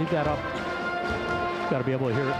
leave that up. Got to be able to hear it.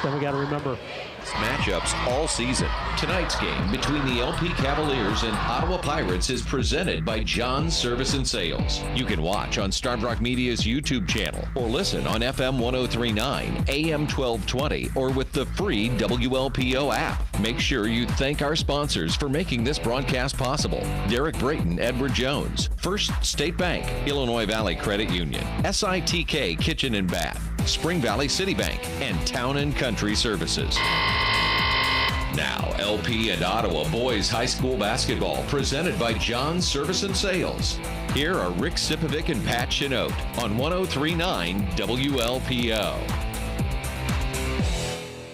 Then we got to remember. Matchups all season. Tonight's game between the LP Cavaliers and Ottawa Pirates is presented by John's Service and Sales. You can watch on Starved Rock Media's YouTube channel or listen on FM 1039, AM 1220, or with the free WLPO app. Make sure you thank our sponsors for making this broadcast possible. Derek Brayton, Edward Jones, First State Bank, Illinois Valley Credit Union, SITK Kitchen and Bath, Spring Valley City Bank, and Town and Country Services. Now, LP and Ottawa Boys High School Basketball, presented by John's Service and Sales. Here are Rick Sipovic and Pat Chinote on 1039 WLPO.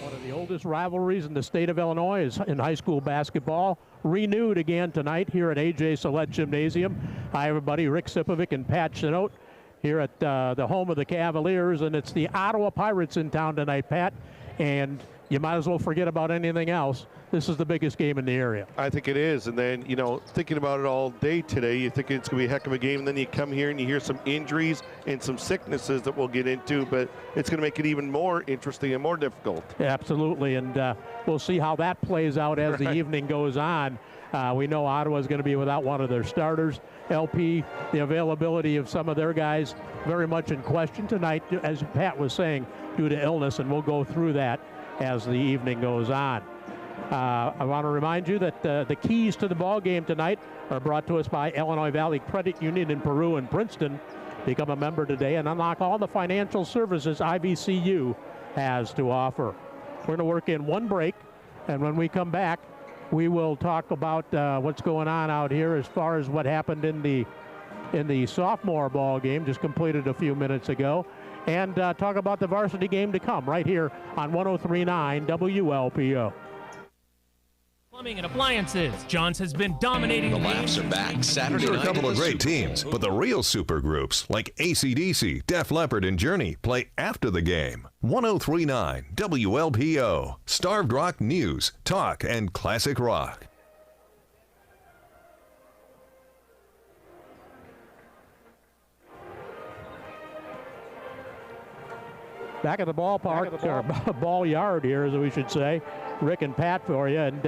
One of the oldest rivalries in the state of Illinois is in high school basketball. Renewed again tonight here at A.J. Sellett Gymnasium. Hi, everybody. Rick Sipovic and Pat Chinote here at the home of the Cavaliers, and it's the Ottawa Pirates in town tonight, Pat. And you might as well forget about anything else. This is the biggest game in the area. I think it is. And then, you know, thinking about it all day today, you think it's going to be a heck of a game. And then you come here and you hear some injuries and some sicknesses that we'll get into. But it's going to make it even more interesting and more difficult. Absolutely. And we'll see how that plays out as the evening goes on. We know Ottawa is going to be without one of their starters. LP, the availability of some of their guys very much in question tonight, as Pat was saying, due to illness. And we'll go through that as the evening goes on. I want to remind you that the keys to the ball game tonight are brought to us by Illinois Valley Credit Union in Peru and Princeton. Become a member today and unlock all the financial services IVCU has to offer. We're going to work in one break, and when we come back, we will talk about what's going on out here as far as what happened in the sophomore ball game, just completed a few minutes ago, and talk about the varsity game to come right here on 1039 WLPO. Plumbing and appliances. Johns has been dominating the laughs are back Saturday night. There are a couple of great teams, but the real super groups like AC/DC, Def Leppard, and Journey play after the game. 1039 WLPO. Starved Rock News, Talk, and Classic Rock. Back at the ballpark, or ball yard here, as we should say. Rick and Pat for you. And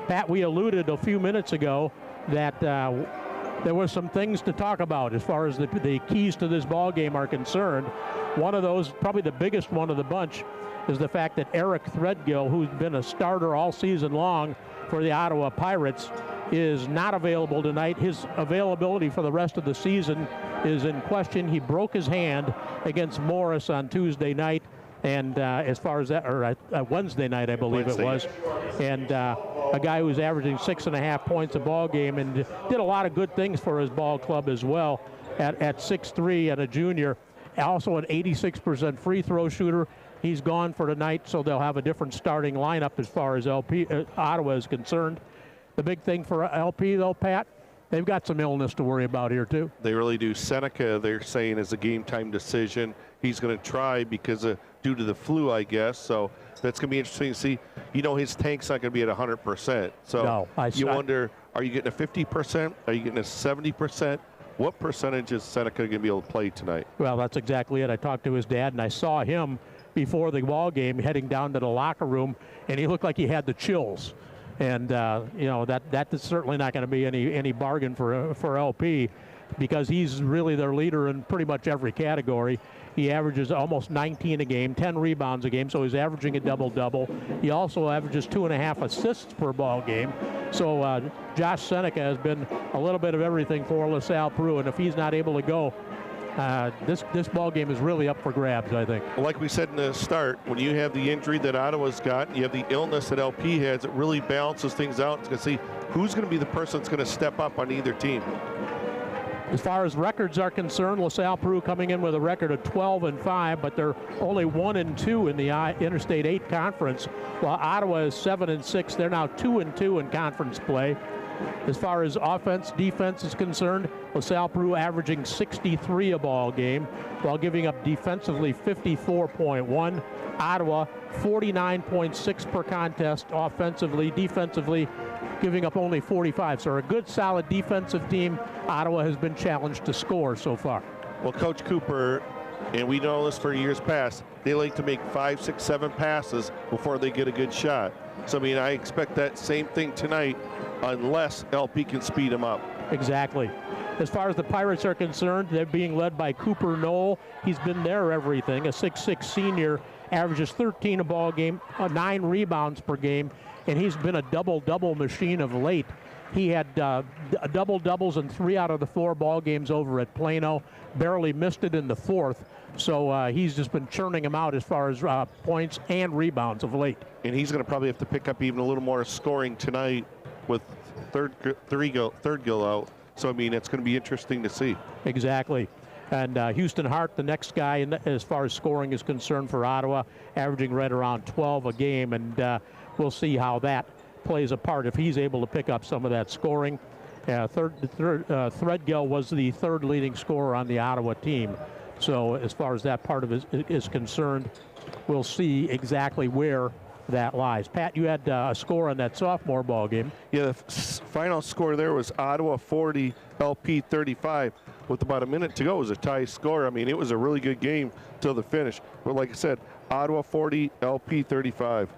Pat, we alluded a few minutes ago that there were some things to talk about as far as the keys to this ball game are concerned. One of those, probably the biggest one of the bunch, is the fact that Eric Threadgill, who's been a starter all season long for the Ottawa Pirates, is not available tonight. His availability for the rest of the season is in question. He broke his hand against Morris on Tuesday night, and as far as that, or Wednesday night, I believe it was, and a guy who's averaging 6.5 points a ball game and did a lot of good things for his ball club as well at 6'3" and a junior. Also an 86% free throw shooter. He's gone for tonight, so they'll have a different starting lineup as far as Ottawa is concerned. The big thing for LP, though, Pat, they've got some illness to worry about here, too. They really do. Seneca, they're saying, is a game-time decision. He's going to try because due to the flu, I guess. So that's going to be interesting to see. You know, his tank's not going to be at 100%. So no, you wonder, are you getting a 50%? Are you getting a 70%? What percentage is Seneca going to be able to play tonight? Well, that's exactly it. I talked to his dad, and I saw him before the ball game heading down to the locker room, and he looked like he had the chills. And, you know, that is certainly not going to be any bargain for LP, because he's really their leader in pretty much every category. He averages almost 19 a game, 10 rebounds a game, so he's averaging a double-double. He also averages 2.5 assists per ball game. So Josh Seneca has been a little bit of everything for LaSalle Peru, and if he's not able to go, this ball game is really up for grabs, I think. Like we said in the start, when you have the injury that Ottawa's got, and you have the illness that LP has, it really balances things out. It's going to see who's going to be the person that's going to step up on either team. As far as records are concerned, LaSalle Peru coming in with a record of 12-5, but they're only 1-2 in the Interstate 8 conference, while Ottawa is 7-6. They're now 2-2 in conference play. As far as offense, defense is concerned, LaSalle Peru averaging 63 a ball game, while giving up defensively 54.1. Ottawa 49.6 per contest offensively, defensively giving up only 45. So a good, solid defensive team. Ottawa has been challenged to score so far. Well, Coach Cooper And we know this for years past. They like to make 5, 6, 7 passes before they get a good shot. So, I mean, I expect that same thing tonight unless LP can speed them up. Exactly. As far as the Pirates are concerned, they're being led by Cooper Knoll. He's been their everything. A 6'6" senior, averages 13 a ball game, 9 rebounds per game, and he's been a double-double machine of late. He had double-doubles in 3 out of the 4 ball games over at Plano. Barely missed it in the 4th. So he's just been churning them out as far as points and rebounds of late. And he's going to probably have to pick up even a little more scoring tonight with third gill out. So, I mean, it's going to be interesting to see. Exactly. And Houston Hart, the next guy as far as scoring is concerned for Ottawa, averaging right around 12 a game. And we'll see how that plays a part if he's able to pick up some of that scoring. Threadgill was the 3rd leading scorer on the Ottawa team. So as far as that part of it is concerned, we'll see exactly where that lies. Pat, you had a score on that sophomore ball game. Yeah, the final score there was Ottawa 40, LP 35. With about a minute to go, it was a tie score. I mean, it was a really good game till the finish. But like I said, Ottawa 40, LP 35.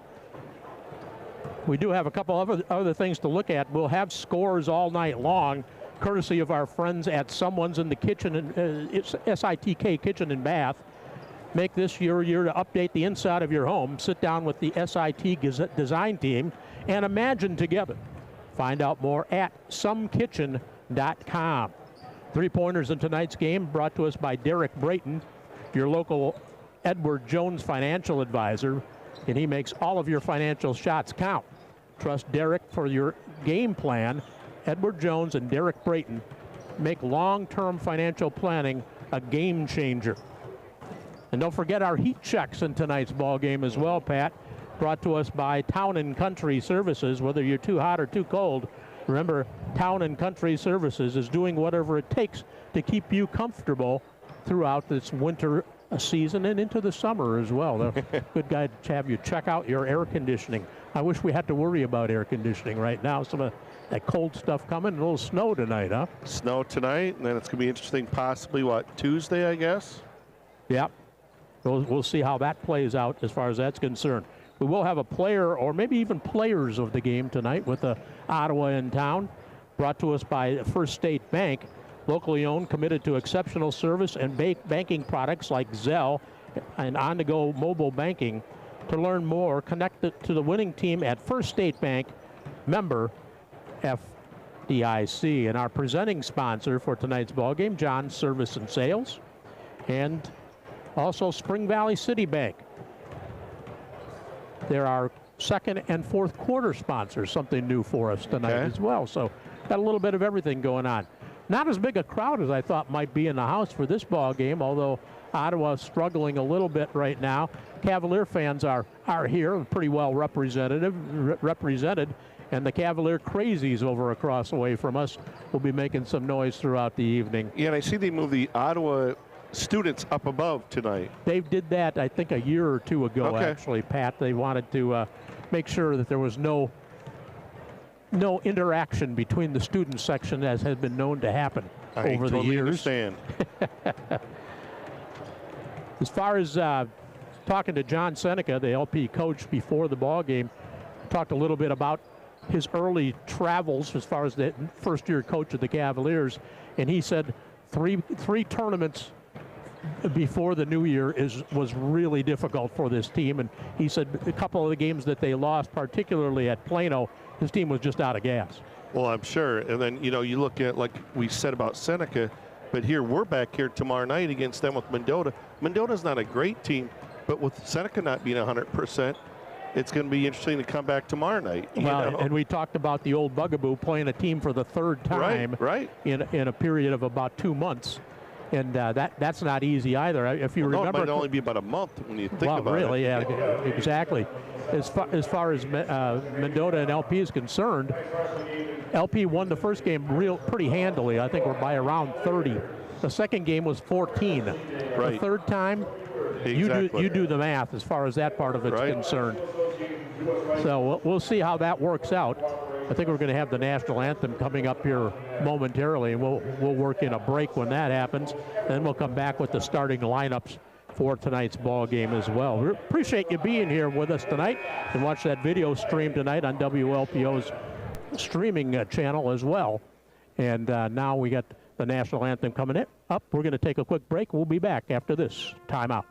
We do have a couple of other things to look at. We'll have scores all night long, courtesy of our friends at Someone's in the Kitchen, it's SITK Kitchen and Bath. Make this your year to update the inside of your home. Sit down with the SIT design team and imagine together. Find out more at somekitchen.com. 3-pointers in tonight's game brought to us by Derek Brayton, your local Edward Jones financial advisor, and he makes all of your financial shots count. Trust Derek for your game plan. Edward Jones and Derek Brayton make long-term financial planning a game changer. And don't forget our heat checks in tonight's ball game as well, Pat. Brought to us by Town & Country Services. Whether you're too hot or too cold, remember, Town & Country Services is doing whatever it takes to keep you comfortable throughout this winter season and into the summer as well. They're good guy to have you check out your air conditioning. I wish we had to worry about air conditioning right now. Some of that cold stuff coming, a little snow tonight, huh? Snow tonight, and then it's going to be interesting possibly, Tuesday, I guess? Yep. We'll see how that plays out as far as that's concerned. We will have a player or maybe even players of the game tonight with Ottawa in town. Brought to us by First State Bank. Locally owned, committed to exceptional service and banking products like Zelle and on-the-go mobile banking. To learn more, connect to the winning team at First State Bank, member FDIC. And our presenting sponsor for tonight's ballgame, John Service and Sales, and also Spring Valley City Bank. There are second and fourth quarter sponsors, something new for us tonight as well. So got a little bit of everything going on. Not as big a crowd as I thought might be in the house for this ball game, although Ottawa's struggling a little bit right now. Cavalier fans are here, pretty well represented, and the Cavalier crazies over across the way from us will be making some noise throughout the evening. Yeah, and I see they moved the Ottawa students up above tonight. They did that, I think, a year or two ago, actually, Pat. They wanted to make sure that there was no interaction between the student section, as has been known to happen over the years. Understand. As far as talking to John Seneca, the LP coach, before the ball game, talked a little bit about his early travels as far as the first-year coach of the Cavaliers, and he said three tournaments before the new year was really difficult for this team, and he said a couple of the games that they lost, particularly at Plano, his team was just out of gas. Well, I'm sure. And then, you look at, like we said about Seneca, but here we're back here tomorrow night against them with Mendota. Mendota's not a great team, but with Seneca not being 100%, it's going to be interesting to come back tomorrow night. Well, and we talked about the old bugaboo playing a team for the third time in a period of about 2 months. And that's not easy either. If you remember, it might only be about a month when you think about it. Well, really, yeah, exactly. As far as Mendota and LP is concerned, LP won the first game pretty handily. I think we're by around 30. The second game was 14. Right. The third time, you do the math as far as that part of it's concerned. So we'll see how that works out. I think we're going to have the national anthem coming up here momentarily, and we'll work in a break when that happens. Then we'll come back with the starting lineups for tonight's ball game as well. We appreciate you being here with us tonight, and watch that video stream tonight on WLPO's streaming channel as well. And now we got the national anthem coming up. We're going to take a quick break. We'll be back after this timeout.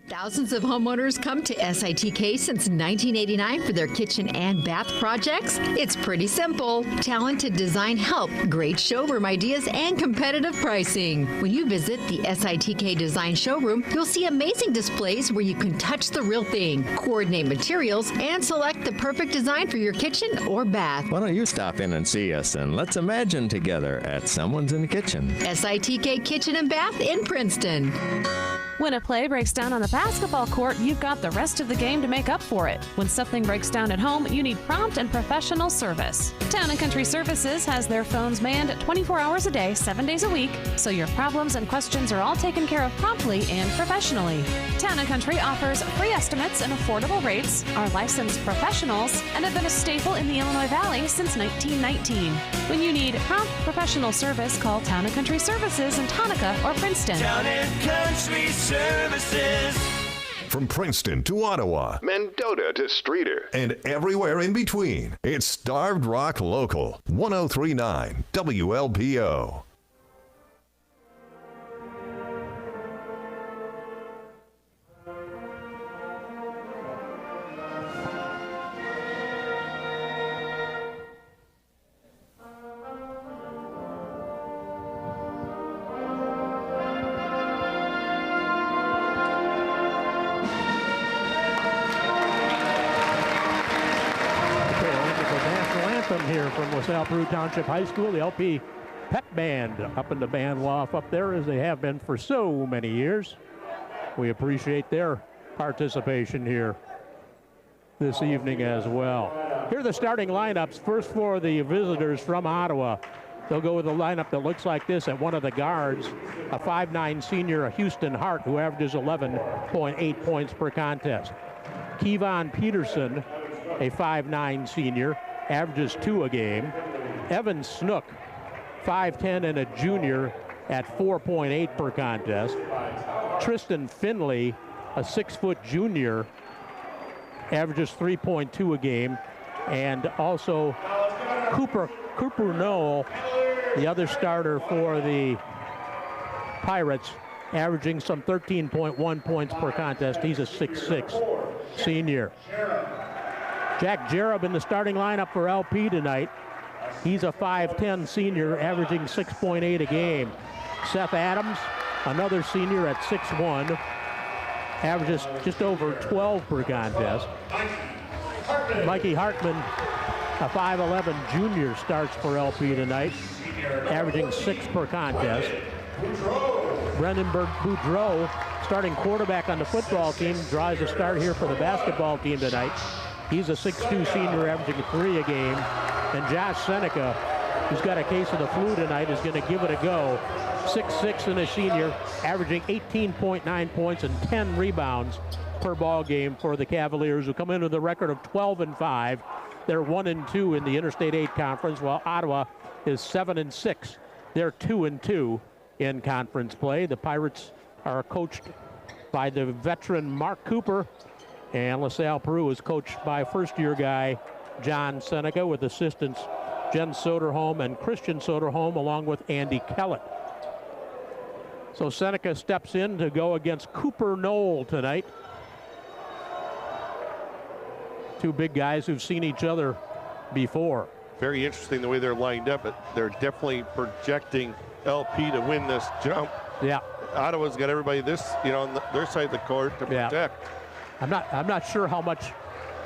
Thousands of homeowners come to SITK since 1989 for their kitchen and bath projects. It's pretty simple. Talented design help, great showroom ideas, and competitive pricing. When you visit the SITK Design Showroom, you'll see amazing displays where you can touch the real thing, coordinate materials, and select the perfect design for your kitchen or bath. Why don't you stop in and see us, and let's imagine together at Someone's in the Kitchen. SITK Kitchen and Bath in Princeton. When a play breaks down on the basketball court, you've got the rest of the game to make up for it. When something breaks down at home, you need prompt and professional service. Town & Country Services has their phones manned 24 hours a day, 7 days a week, so your problems and questions are all taken care of promptly and professionally. Town & Country offers free estimates and affordable rates, are licensed professionals, and have been a staple in the Illinois Valley since 1919. When you need prompt professional service, call Town & Country Services in Tonka or Princeton. Town & Country Services. From Princeton to Ottawa, Mendota to Streeter, and everywhere in between, it's Starved Rock Local, 1039 WLPO. Here from LaSalle Peru Township High School, the LP Pep Band up in the band loft up there, as they have been for so many years. We appreciate their participation here this evening as well. Here are the starting lineups. First for the visitors from Ottawa. They'll go with a lineup that looks like this at one of the guards, a 5'9" senior, Houston Hart, who averages 11.8 points per contest. Kevon Peterson, a 5'9" senior, averages 2 a game. Evan Snook, 5'10" and a junior, at 4.8 per contest. Tristan Finley, a 6-foot junior, averages 3.2 a game. And also Cooper Noel, the other starter for the Pirates, averaging some 13.1 points per contest. He's a 6'6" senior. Jack Jerub in the starting lineup for LP tonight. He's a 5'10" senior, averaging 6.8 a game. Seth Adams, another senior at 6'1", averages just over 12 per contest. Mikey Hartman, a 5'11" junior, starts for LP tonight, averaging 6 per contest. Brendan Boudreau, starting quarterback on the football team, draws a start here for the basketball team tonight. He's a 6'2" senior, averaging 3 a game. And Josh Seneca, who's got a case of the flu tonight, is going to give it a go. 6'6" and a senior, averaging 18.9 points and 10 rebounds per ball game for the Cavaliers, who come in with a record of 12-5. They're 1-2 in the Interstate 8 Conference, while Ottawa is 7-6. They're 2-2 in conference play. The Pirates are coached by the veteran Mark Cooper, and LaSalle Peru is coached by first-year guy John Seneca, with assistants Jen Soderholm and Christian Soderholm, along with Andy Kellett. So Seneca steps in to go against Cooper Noel tonight. Two big guys who've seen each other before. Very interesting the way they're lined up, but they're definitely projecting LP to win this jump. Yeah. Ottawa's got everybody this, on their side of the court to protect. Yeah. I'm not sure how much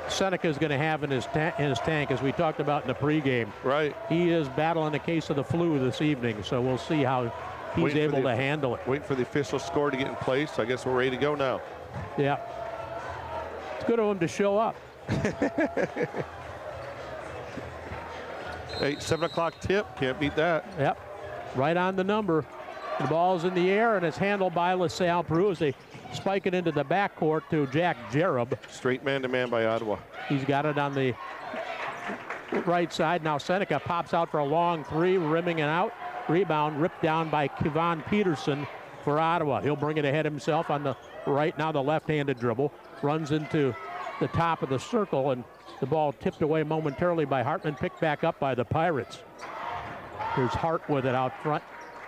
Seneca is going to have in his tank, as we talked about in the pregame. Right. He is battling a case of the flu this evening, so we'll see how he's able to handle it. Wait for the official score to get in place. I guess we're ready to go now. Yeah. It's good of him to show up. Hey, 7 o'clock tip. Can't beat that. Yep. Right on the number. The ball's in the air, and it's handled by LaSalle Peru as they spike it into the backcourt to Jack Jerub. Straight man-to-man by Ottawa. He's got it on the right side. Now Seneca pops out for a long three, rimming it out. Rebound ripped down by Kevon Peterson for Ottawa. He'll bring it ahead himself on the right. Now the left-handed dribble. Runs into the top of the circle, and the ball tipped away momentarily by Hartman, picked back up by the Pirates. Here's Hart with it out front.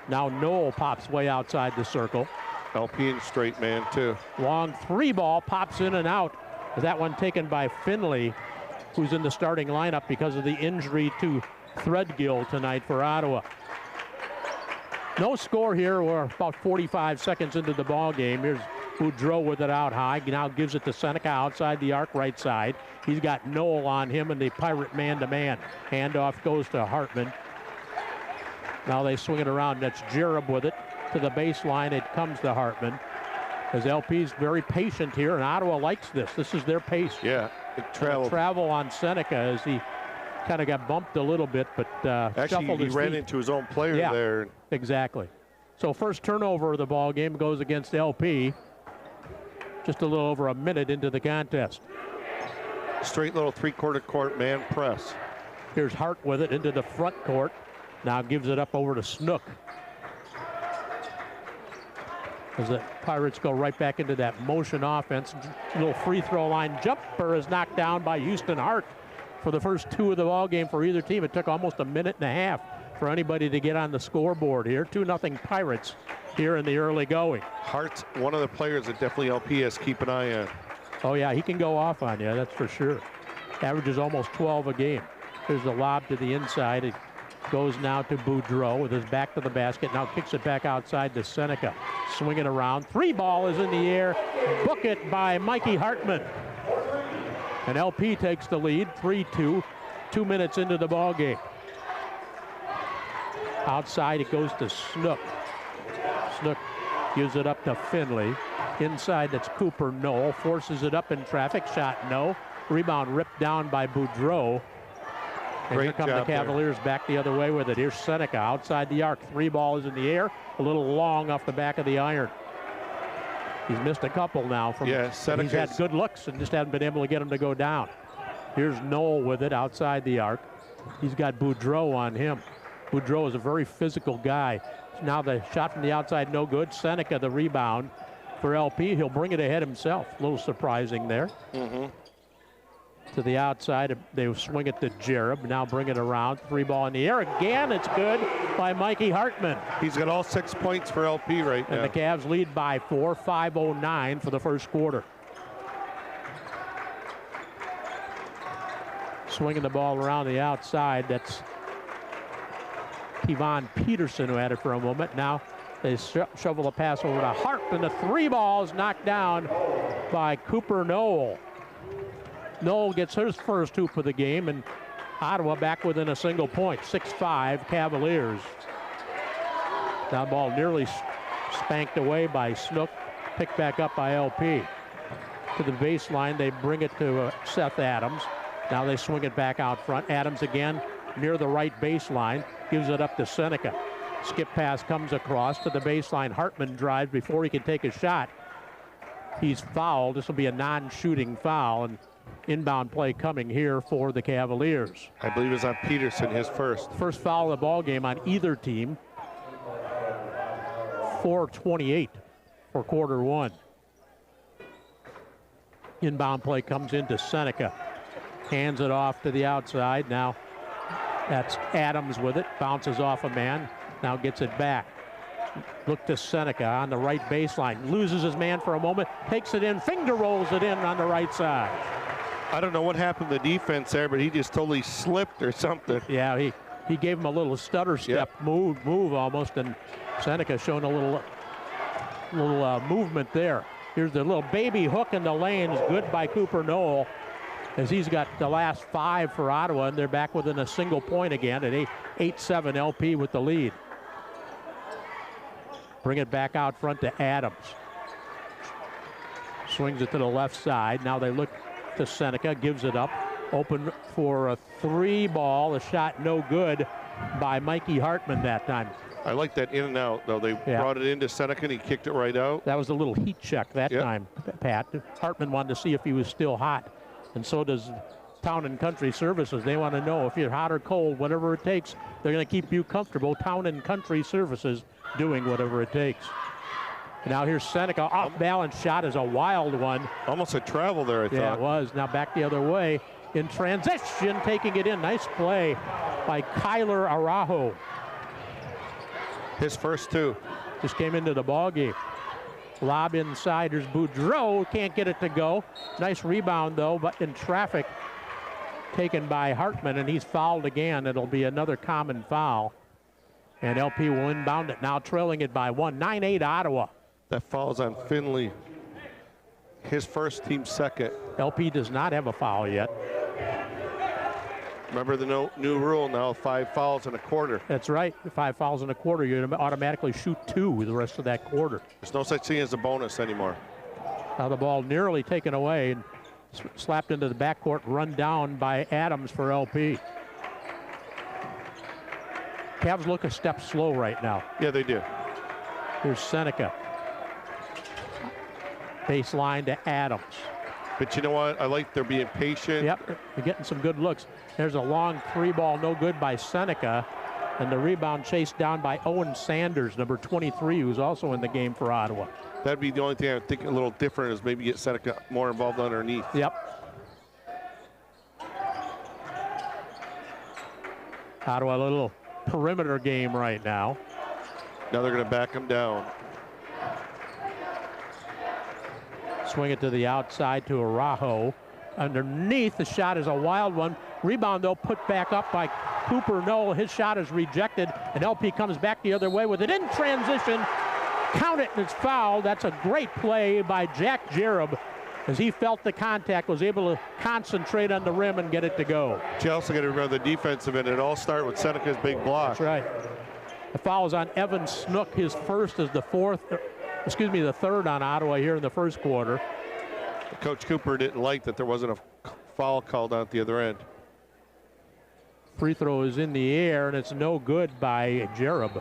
Now Knoll pops way outside the circle. LP in straight man, too. Long three ball pops in and out. That one taken by Finley, who's in the starting lineup because of the injury to Threadgill tonight for Ottawa. No score here. We're about 45 seconds into the ball game. Here's Boudreau with it out high. Now gives it to Seneca outside the arc right side. He's got Knoll on him and the Pirate man-to-man. Handoff goes to Hartman. Now they swing it around. That's Jerub with it to the baseline. It comes to Hartman. As LP's very patient here, and Ottawa likes this. This is their pace. Yeah, it traveled. Travel on Seneca as he kind of got bumped a little bit, but actually he ran feet. into his own player there. Exactly. So first turnover of the ball game goes against LP. Just a little over a minute into the contest. Straight little three-quarter court man press. Here's Hart with it into the front court. Now gives it up over to Snook. As the Pirates go right back into that motion offense. Little free throw line jumper is knocked down by Houston Hart for the first two of the ball game for either team. It took almost a minute and a half for anybody to get on the scoreboard here. 2-0 Pirates here in the early going. Hart's one of the players that definitely LP has to keep an eye on. Oh yeah, he can go off on you, that's for sure. Averages almost 12 a game. There's the lob to the inside. It goes now to Boudreau with his back to the basket. Now kicks it back outside to Seneca. Swinging around. Three ball is in the air. Book it by Mikey Hartman. And LP takes the lead, 3-2, 2 minutes into the ball game. Outside it goes to Snook. Snook gives it up to Finley. Inside that's Cooper Knoll. Forces it up in traffic. Shot no. Rebound ripped down by Boudreau. And here come the Cavaliers back the other way with it. Here's Seneca outside the arc. Three ball is in the air. A little long off the back of the iron. He's missed a couple now. He's had good looks and just haven't been able to get him to go down. Here's Knoll with it outside the arc. He's got Boudreau on him. Boudreau is a very physical guy. Now the shot from the outside, no good. Seneca the rebound for LP. He'll bring it ahead himself. A little surprising there. To the outside, they swing it to Jerub. Now bring it around. Three ball in the air again. It's good by Mikey Hartman. He's got all 6 points for LP right now. And the Cavs lead by 4, 5:09 for the first quarter. Swinging the ball around the outside. That's Kevon Peterson who had it for a moment. Now they shovel the pass over to Hartman. The three ball is knocked down by Cooper Knoll. Knoll gets his first hoop of the game, and Ottawa back within a single point. 6-5 Cavaliers. Now ball nearly spanked away by Snook. Picked back up by LP. To the baseline, they bring it to Seth Adams. Now they swing it back out front. Adams again near the right baseline. Gives it up to Seneca. Skip pass comes across to the baseline. Hartman drives before he can take a shot. He's fouled. This will be a non-shooting foul. And inbound play coming here for the Cavaliers. I believe it's on Peterson, his first. First foul of the ball game on either team. 4:28 for quarter one. Inbound play comes into Seneca. Hands it off to the outside. Now that's Adams with it. Bounces off a man. Now gets it back. Look to Seneca on the right baseline. Loses his man for a moment. Takes it in. Finger rolls it in on the right side. I don't know what happened to the defense there, but he just totally slipped or something. Yeah, he gave him a little stutter step move almost, and Seneca showing a little movement there. Here's the little baby hook in the lane. Is good by Cooper Knoll, as he's got the last 5 for Ottawa, and they're back within a single point again at 8-7 LP with the lead. Bring it back out front to Adams. Swings it to the left side. Now they look to Seneca, gives it up. Open for a three ball. A shot no good by Mikey Hartman that time. I like that in and out, though. They brought it into Seneca, and he kicked it right out. That was a little heat check that time, Pat. Hartman wanted to see if he was still hot, and so does Town and Country Services. They want to know if you're hot or cold, whatever it takes, they're going to keep you comfortable. Town and Country Services doing whatever it takes. Now here's Seneca. Off-balance shot is a wild one. Almost a travel there, I thought. Yeah, it was. Now back the other way. In transition, taking it in. Nice play by Kyler Araujo. His first 2. Just came into the ball game. Lob inside. There's Boudreau. Can't get it to go. Nice rebound, though, but in traffic taken by Hartman, and he's fouled again. It'll be another common foul. And LP will inbound it now, trailing it by 1. 9-8 Ottawa. That falls on Finley. His first, team second. LP does not have a foul yet. Remember the new rule now, 5 fouls in a quarter. That's right. 5 fouls in a quarter, you automatically shoot 2 the rest of that quarter. There's no such thing as a bonus anymore. Now the ball nearly taken away and slapped into the backcourt, run down by Adams for LP. Cavs look a step slow right now. Yeah, they do. Here's Seneca. Baseline to Adams. But you know what? I like they're being patient. Yep, they're getting some good looks. There's a long 3-ball, no good by Seneca. And the rebound chased down by Owen Sanders, number 23, who's also in the game for Ottawa. That'd be the only thing I would think a little different is maybe get Seneca more involved underneath. Yep. Ottawa, a little perimeter game right now. Now they're going to back him down. Swing it to the outside to Araujo. Underneath, the shot is a wild one. Rebound, though, put back up by Cooper Knoll. His shot is rejected, and LP comes back the other way with it in transition. Count it, and it's fouled. That's a great play by Jack Jerub. As he felt the contact, was able to concentrate on the rim and get it to go. You also got to remember the defensive end. It all started with Seneca's big block. That's right. The foul is on Evan Snook. His first is the third on Ottawa here in the first quarter. Coach Cooper didn't like that there wasn't a foul called out the other end. Free throw is in the air, and it's no good by Jerub.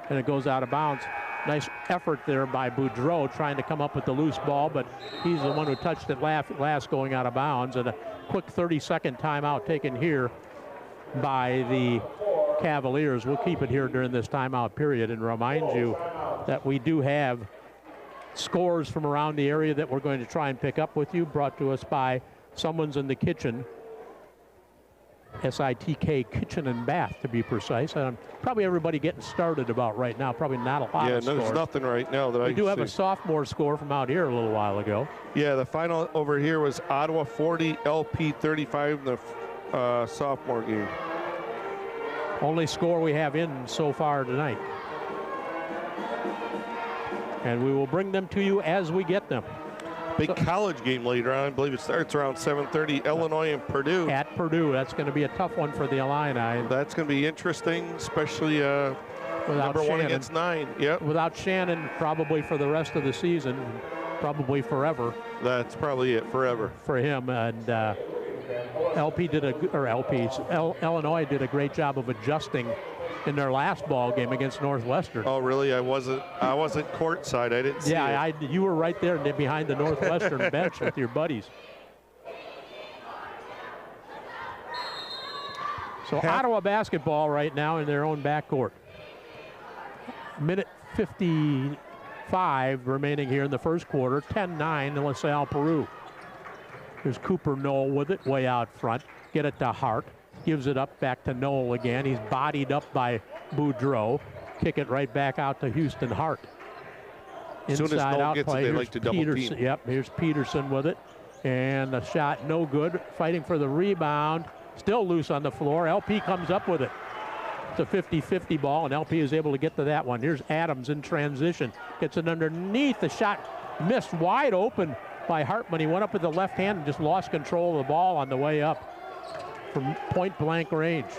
And it goes out of bounds. Nice effort there by Boudreau trying to come up with the loose ball, but he's the one who touched it last going out of bounds. And a quick 30-second timeout taken here by the Cavaliers. We'll keep it here during this timeout period and remind you that we do have scores from around the area that we're going to try and pick up with you, brought to us by Someone's in the Kitchen. SITK Kitchen and Bath, to be precise. Probably everybody getting started about right now. Probably not a lot of scores. Yeah, there's nothing right now that I can see. We do have a sophomore score from out here a little while ago. Yeah, the final over here was Ottawa 40, LP 35 in the sophomore game. Only score we have in so far tonight. And we will bring them to you as we get them. Big college game later on. I believe it starts around 7:30. Illinois and Purdue. At Purdue. That's going to be a tough one for the Illini. That's going to be interesting, especially number 1 against 9. Yep. Without Shannon, probably for the rest of the season, probably forever. That's probably it, forever. For him. And Illinois did a great job of adjusting in their last ball game against Northwestern. Oh, really? I wasn't courtside. I didn't see it. You were right there behind the Northwestern bench with your buddies. So Ottawa basketball right now in their own backcourt. Minute 55 remaining here in the first quarter. 10-9 in LaSalle, Peru. There's Cooper Knoll with it way out front. Get it to Hart. Gives it up back to Knoll again. He's bodied up by Boudreau. Kick it right back out to Houston Hart. Inside as soon as Knoll gets play. it, they Here's like to double team. Yep, here's Peterson with it. And a shot no good. Fighting for the rebound. Still loose on the floor. LP comes up with it. It's a 50-50 ball, and LP is able to get to that one. Here's Adams in transition. Gets it underneath. The shot missed wide open by Hartman. He went up with the left hand and just lost control of the ball on the way up from point-blank range.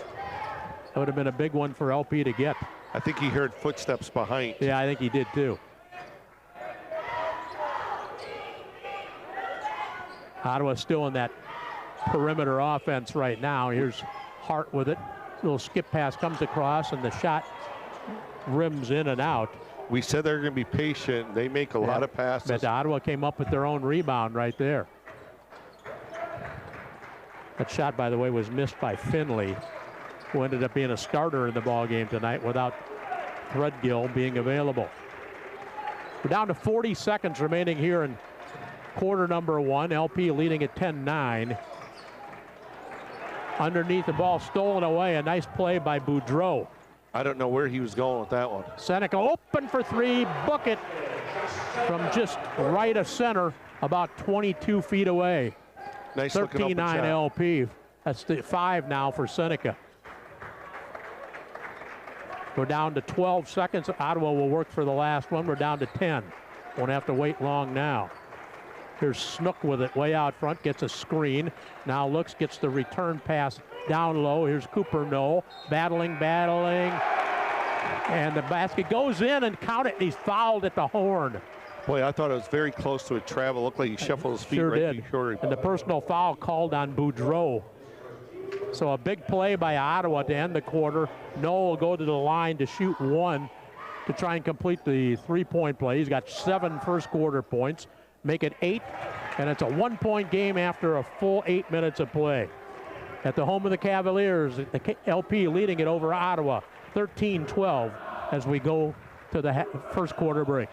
That would have been a big one for LP to get. I think he heard footsteps behind. Yeah, I think he did too. Ottawa still in that perimeter offense right now. Here's Hart with it. Little skip pass comes across, and the shot rims in and out. We said they're going to be patient. They make a lot of passes. But Ottawa came up with their own rebound right there. That shot, by the way, was missed by Finley, who ended up being a starter in the ball game tonight without Threadgill being available. We're down to 40 seconds remaining here in quarter number 1. LP leading at 10-9. Underneath, the ball stolen away. A nice play by Boudreau. I don't know where he was going with that one. Seneca open for 3. Book it from just right of center, about 22 feet away. Nice looking open 13-9 shot. LP. That's the 5 now for Seneca. We're down to 12 seconds. Ottawa will work for the last one. We're down to 10. Won't have to wait long now. Here's Snook with it way out front, gets a screen. Now looks, gets the return pass down low. Here's Cooper Knoll, battling. And the basket goes in, and count it, he's fouled at the horn. Boy, I thought it was very close to a travel. Looked like he shuffled his feet Sure right did. before. And the personal foul called on Boudreau. So a big play by Ottawa to end the quarter. Knoll will go to the line to shoot 1 to try and complete the 3-point play. He's got 7 first quarter points. Make it 8, and it's a 1-point game after a full 8 minutes of play. At the home of the Cavaliers, the LP leading it over Ottawa, 13-12 as we go to the first quarter break.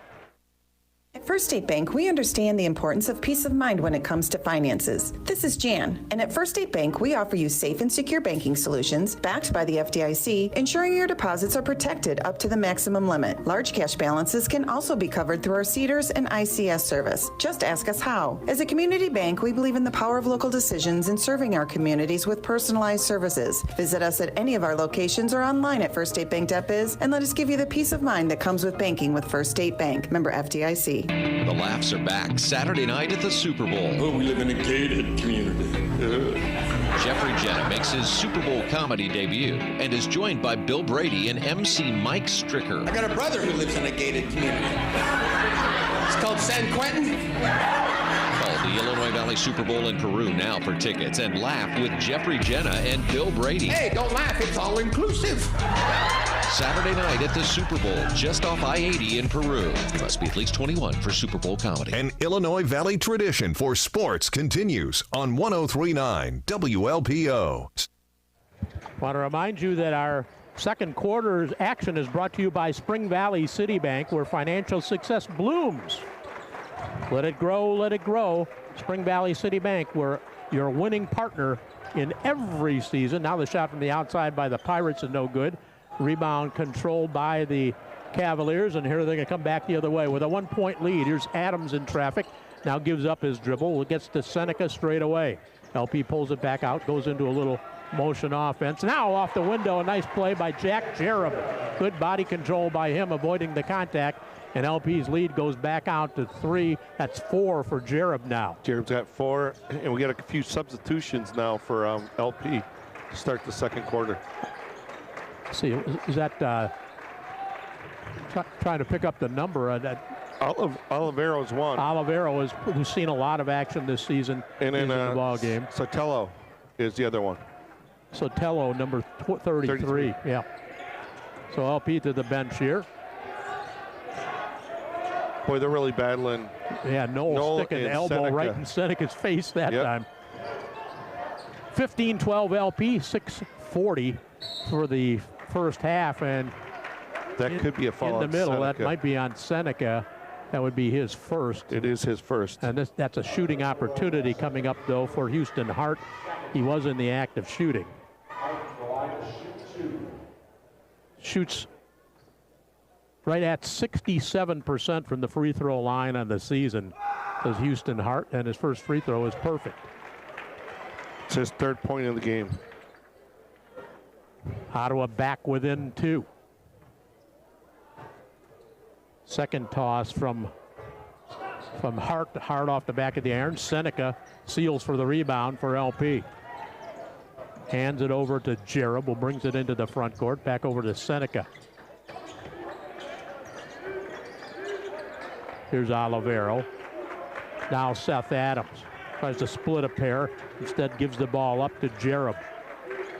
At First State Bank, we understand the importance of peace of mind when it comes to finances. This is Jan, and at First State Bank, we offer you safe and secure banking solutions backed by the FDIC, ensuring your deposits are protected up to the maximum limit. Large cash balances can also be covered through our CEDARS and ICS service. Just ask us how. As a community bank, we believe in the power of local decisions and serving our communities with personalized services. Visit us at any of our locations or online at firststatebank.biz and let us give you the peace of mind that comes with banking with First State Bank. Member FDIC. The laughs are back Saturday night at the Super Bowl. Oh, we live in a gated community. Jeffrey Jenna makes his Super Bowl comedy debut and is joined by Bill Brady and MC Mike Stricker. I got a brother who lives in a gated community. It's called San Quentin. Call the Illinois Valley Super Bowl in Peru now for tickets and laugh with Jeffrey Jenna and Bill Brady. Hey, don't laugh. It's all inclusive. Saturday night at the Super Bowl, just off I-80 in Peru. You must be at least 21 for Super Bowl comedy. An Illinois Valley tradition for sports continues on 103.9 WLPO. Want to remind you that our second quarter's action is brought to you by Spring Valley City Bank, where financial success blooms. Let it grow, let it grow. Spring Valley City Bank, where your winning partner in every season. Now the shot from the outside by the Pirates is no good. Rebound controlled by the Cavaliers, and here they're going to come back the other way with a 1-point lead. Here's Adams in traffic. Now gives up his dribble. Gets to Seneca straight away. LP pulls it back out, goes into a little motion offense. Now off the window, a nice play by Jack Jerem. Good body control by him, avoiding the contact. And LP's lead goes back out to 3. That's 4 for Jerem now. Jerem's got 4, and we got a few substitutions now for LP to start the second quarter. Let's see, is that trying to pick up the number? Olivero's one. Olivero who's seen a lot of action this season and then, in the ball game. Sotelo is the other one. Sotelo, number 33. Yeah. So LP to the bench here. Boy, they're really battling. Yeah, Noel sticking the elbow Seneca right in Seneca's face that time. 15-12 LP, 6:40 for the first half, and that could be a foul in the middle. Seneca. That might be on Seneca. That would be his first. It is his first. And that's a shooting opportunity coming up, though, for Houston Hart. He was in the act of shooting. Shoots right at 67% from the free throw line on the season, says Houston Hart, and his first free throw is perfect. It's his 3rd point of the game. Ottawa back within 2. Second toss from Hart off the back of the iron. Seneca seals for the rebound for LP. Hands it over to Jerem, who brings it into the front court. Back over to Seneca. Here's Olivero. Now Seth Adams tries to split a pair. Instead gives the ball up to Jerem.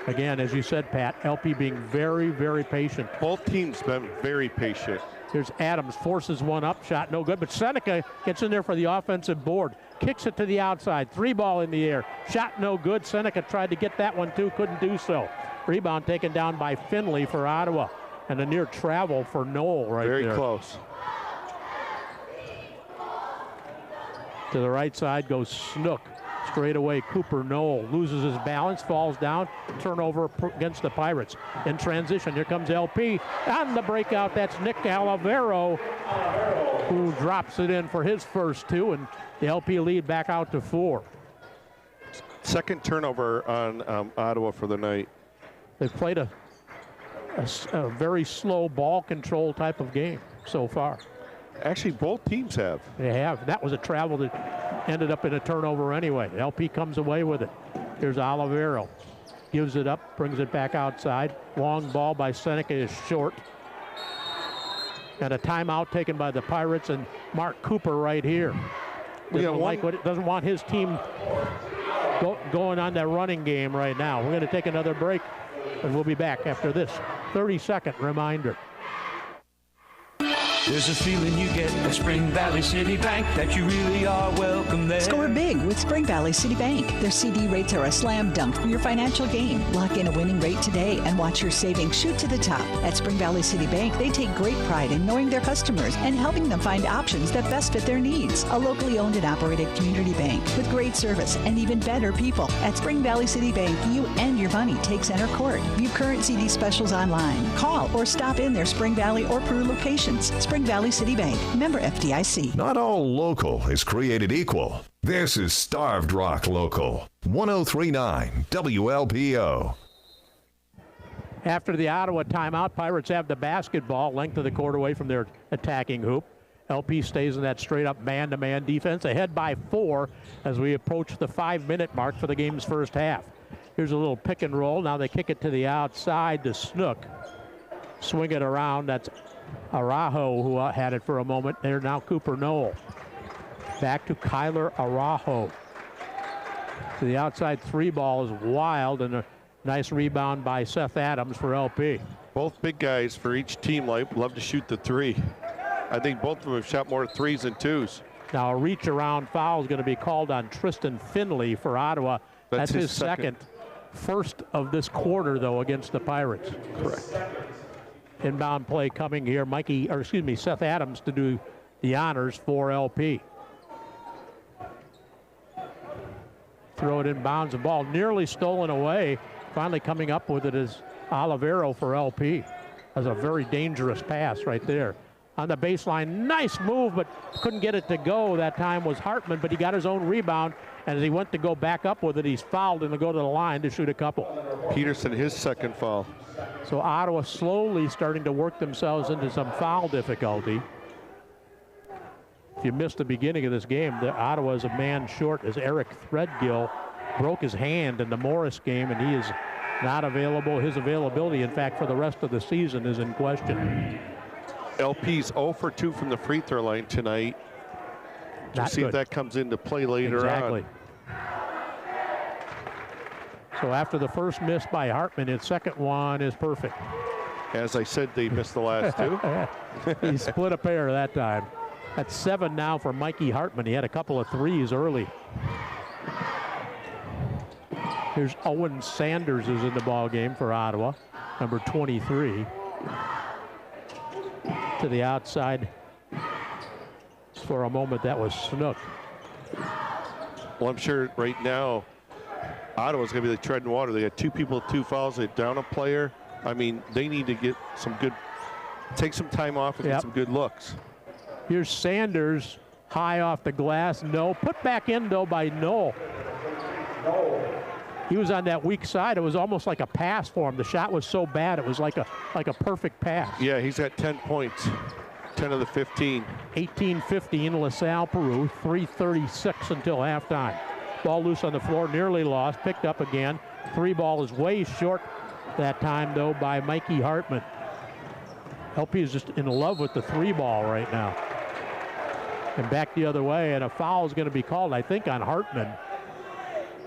Again, as you said, Pat, LP being very, very patient. Both teams been very patient. Here's Adams, forces one up, shot no good, but Seneca gets in there for the offensive board. Kicks it to the outside, 3-ball in the air. Shot no good. Seneca tried to get that one too, couldn't do so. Rebound taken down by Finley for Ottawa. And a near travel for Knoll right there. Very close. To the right side goes Snook. Straight away, Cooper Knoll loses his balance, falls down, turnover against the Pirates. In transition, here comes LP. On the breakout, that's Nick Alavero, who drops it in for his first two, and the LP lead back out to 4. Second turnover on Ottawa for the night. They've played a very slow ball control type of game so far. Actually, both teams have. They have. That was a travel that ended up in a turnover anyway. LP comes away with it. Here's Olivero. Gives it up, brings it back outside. Long ball by Seneca is short. And a timeout taken by the Pirates and Mark Cooper right here. Doesn't want his team going on that running game right now. We're going to take another break, and we'll be back after this 30-second reminder. There's a feeling you get at Spring Valley City Bank that you really are welcome there. Score big with Spring Valley City Bank. Their CD rates are a slam dunk for your financial game. Lock in a winning rate today and watch your savings shoot to the top. At Spring Valley City Bank, they take great pride in knowing their customers and helping them find options that best fit their needs. A locally owned and operated community bank with great service and even better people. At Spring Valley City Bank, you and your money take center court. View current CD specials online. Call or stop in their Spring Valley or Peru locations. Spring Valley City Bank, member FDIC. Not all local is created equal. This is Starved Rock Local, 1039 WLPO. After the Ottawa timeout, Pirates have the basketball, length of the court away from their attacking hoop. LP stays in that straight-up man-to-man defense, ahead by 4 as we approach the 5-minute mark for the game's first half. Here's a little pick and roll. Now they kick it to the outside to Snook. Swing it around. That's Araujo, who had it for a moment there. Now Cooper Knoll. Back to Kyler Araujo. To the outside 3-ball is wild, and a nice rebound by Seth Adams for LP. Both big guys for each team love to shoot the 3. I think both of them have shot more 3s than 2s. Now a reach around foul is going to be called on Tristan Finley for Ottawa. That's his second. First of this quarter, though, against the Pirates. Correct. Inbound play coming here. Seth Adams to do the honors for LP. Throw it inbounds. The ball nearly stolen away. Finally coming up with it is Olivero for LP. That's a very dangerous pass right there. On the baseline, nice move, but couldn't get it to go. That time was Hartman, but he got his own rebound. And as he went to go back up with it, he's fouled and to go to the line to shoot a couple. Peterson, his second foul. So Ottawa slowly starting to work themselves into some foul difficulty. If you missed the beginning of this game, Ottawa is a man short as Eric Threadgill broke his hand in the Morris game, and he is not available. His availability, in fact, for the rest of the season is in question. LP's 0 for 2 from the free throw line tonight. We'll see if that comes into play later on. So after the first miss by Hartman, his second one is perfect. As I said, they missed the last 2. He split a pair that time. That's 7 now for Mikey Hartman. He had a couple of 3s early. Here's Owen Sanders is in the ball game for Ottawa, number 23. To the outside. For a moment, that was Snook. Well, I'm sure right now, Ottawa's going to be like treading water. They got 2 people with 2 fouls. They down a player. I mean, they need to get take some time off and get some good looks. Here's Sanders, high off the glass. No, put back in though by Knoll. He was on that weak side. It was almost like a pass for him. The shot was so bad, it was like a perfect pass. Yeah, he's got 10 points. 10 of the 15. 18-15, LaSalle, Peru. 3:36 until halftime. Ball loose on the floor, nearly lost, picked up again. 3-ball is way short that time, though, by Mikey Hartman. LP is just in love with the 3-ball right now. And back the other way, and a foul is going to be called, I think, on Hartman.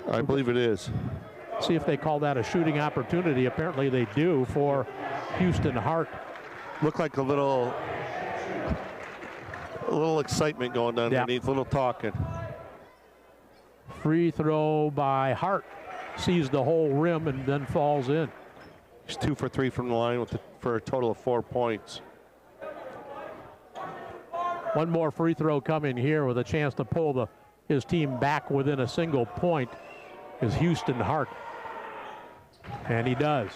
I believe it is. See if they call that a shooting opportunity. Apparently they do for Houston Hart. Looked like a little little excitement going on underneath, a little talking. Free throw by Hart. Sees the whole rim and then falls in. He's 2 for 3 from the line for a total of 4 points. One more free throw coming here with a chance to pull his team back within a single point is Houston Hart. And he does.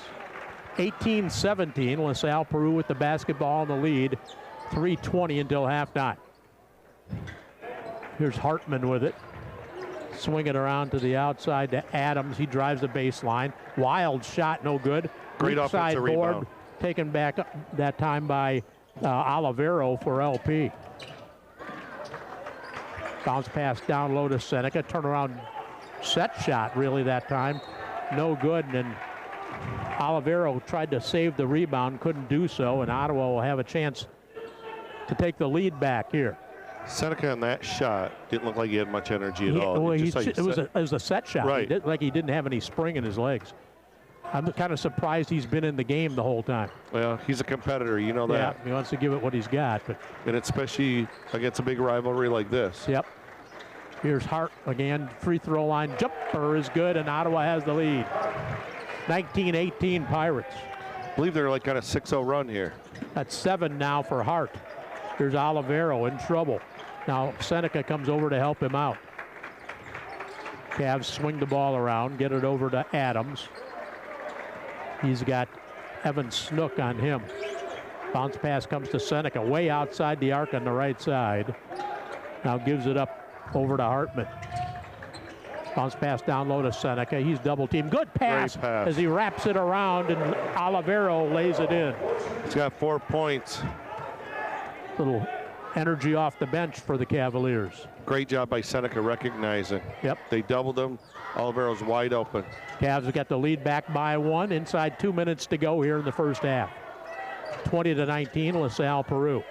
18-17, LaSalle Peru with the basketball in the lead. 3:20 until halftime. Here's Hartman with it. Swing it around to the outside to Adams. He drives the baseline. Wild shot, no good. Great offensive rebound. Taken back that time by Olivero for LP. Bounce pass down low to Seneca. Turnaround set shot really that time. No good. And then Olivero tried to save the rebound, couldn't do so, and Ottawa will have a chance to take the lead back here. Seneca on that shot didn't look like he had much energy at all. Well, it was a set shot. Right. He didn't have any spring in his legs. I'm kind of surprised he's been in the game the whole time. Well, he's a competitor, you know that. Yeah, he wants to give it what he's got. And especially against a big rivalry like this. Yep. Here's Hart again. Free throw line jumper is good, and Ottawa has the lead. 19-18 Pirates. I believe they're like on a 6-0 run here. That's 7 now for Hart. Here's Olivero in trouble. Now Seneca comes over to help him out. Cavs swing the ball around, get it over to Adams. He's got Evan Snook on him. Bounce pass comes to Seneca, way outside the arc on the right side. Now gives it up over to Hartman. Bounce pass down low to Seneca. He's double teamed. Good pass as he wraps it around, and Olivero lays it in. He's got 4 points. Little energy off the bench for the Cavaliers. Great job by Seneca recognizing. Yep. They doubled him. Olivero's wide open. Cavs have got the lead back by 1. Inside 2 minutes to go here in the first half. 20-19, LaSalle Peru.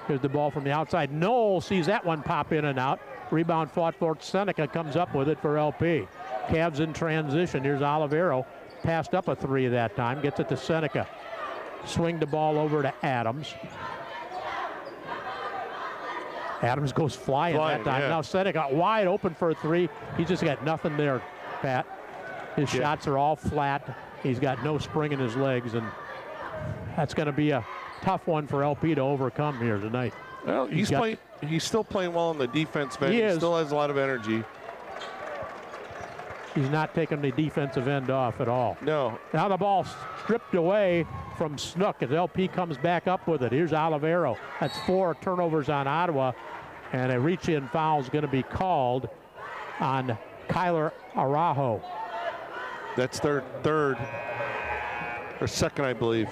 Here's the ball from the outside. Knoll sees that one pop in and out. Rebound fought for. Seneca comes up with it for LP. Cavs in transition. Here's Olivero. Passed up a 3 that time. Gets it to Seneca. Swing the ball over to Adams. Adams goes flying that time. Yeah. Now Seneca wide open for a 3. He just got nothing there, Pat. His shots are all flat. He's got no spring in his legs, and that's going to be a tough one for LP to overcome here tonight. Well, he's still playing well on the defense, man. He still has a lot of energy. He's not taking the defensive end off at all. No. Now the ball stripped away from Snook as LP comes back up with it. Here's Olivero. That's 4 turnovers on Ottawa, and a reach-in foul is going to be called on Kyler Araujo. That's their third, or second, I believe.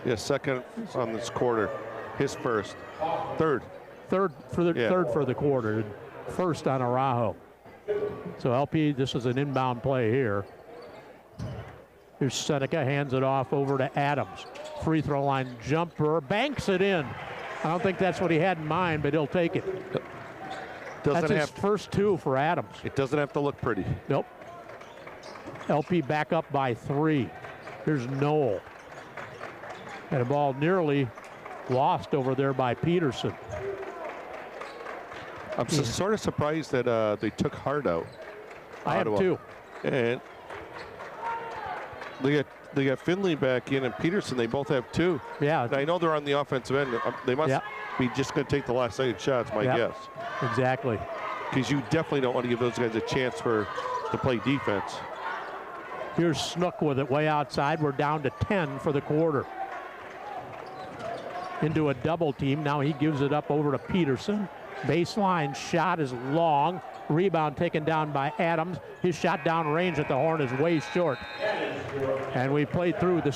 Yeah, second on this quarter. His first. Third for the quarter. First on Araujo. So LP, this is an inbound play here. Here's Seneca, hands it off over to Adams. Free throw line jumper, banks it in. I don't think that's what he had in mind, but he'll take it. That's his first 2 for Adams. It doesn't have to look pretty. Nope. LP back up by 3. Here's Knoll. And a ball nearly lost over there by Peterson. I'm sort of surprised that they took Hart out. I am too. And they got Finley back in and Peterson. They both have 2. Yeah. And I know they're on the offensive end. They must be just going to take the last 8 shots, my guess. Exactly. Because you definitely don't want to give those guys a chance to play defense. Here's Snook with it way outside. We're down to 10 for the quarter. Into a double team. Now he gives it up over to Peterson. Baseline shot is long. Rebound taken down by Adams. His shot down range at the horn is way short. And we played through the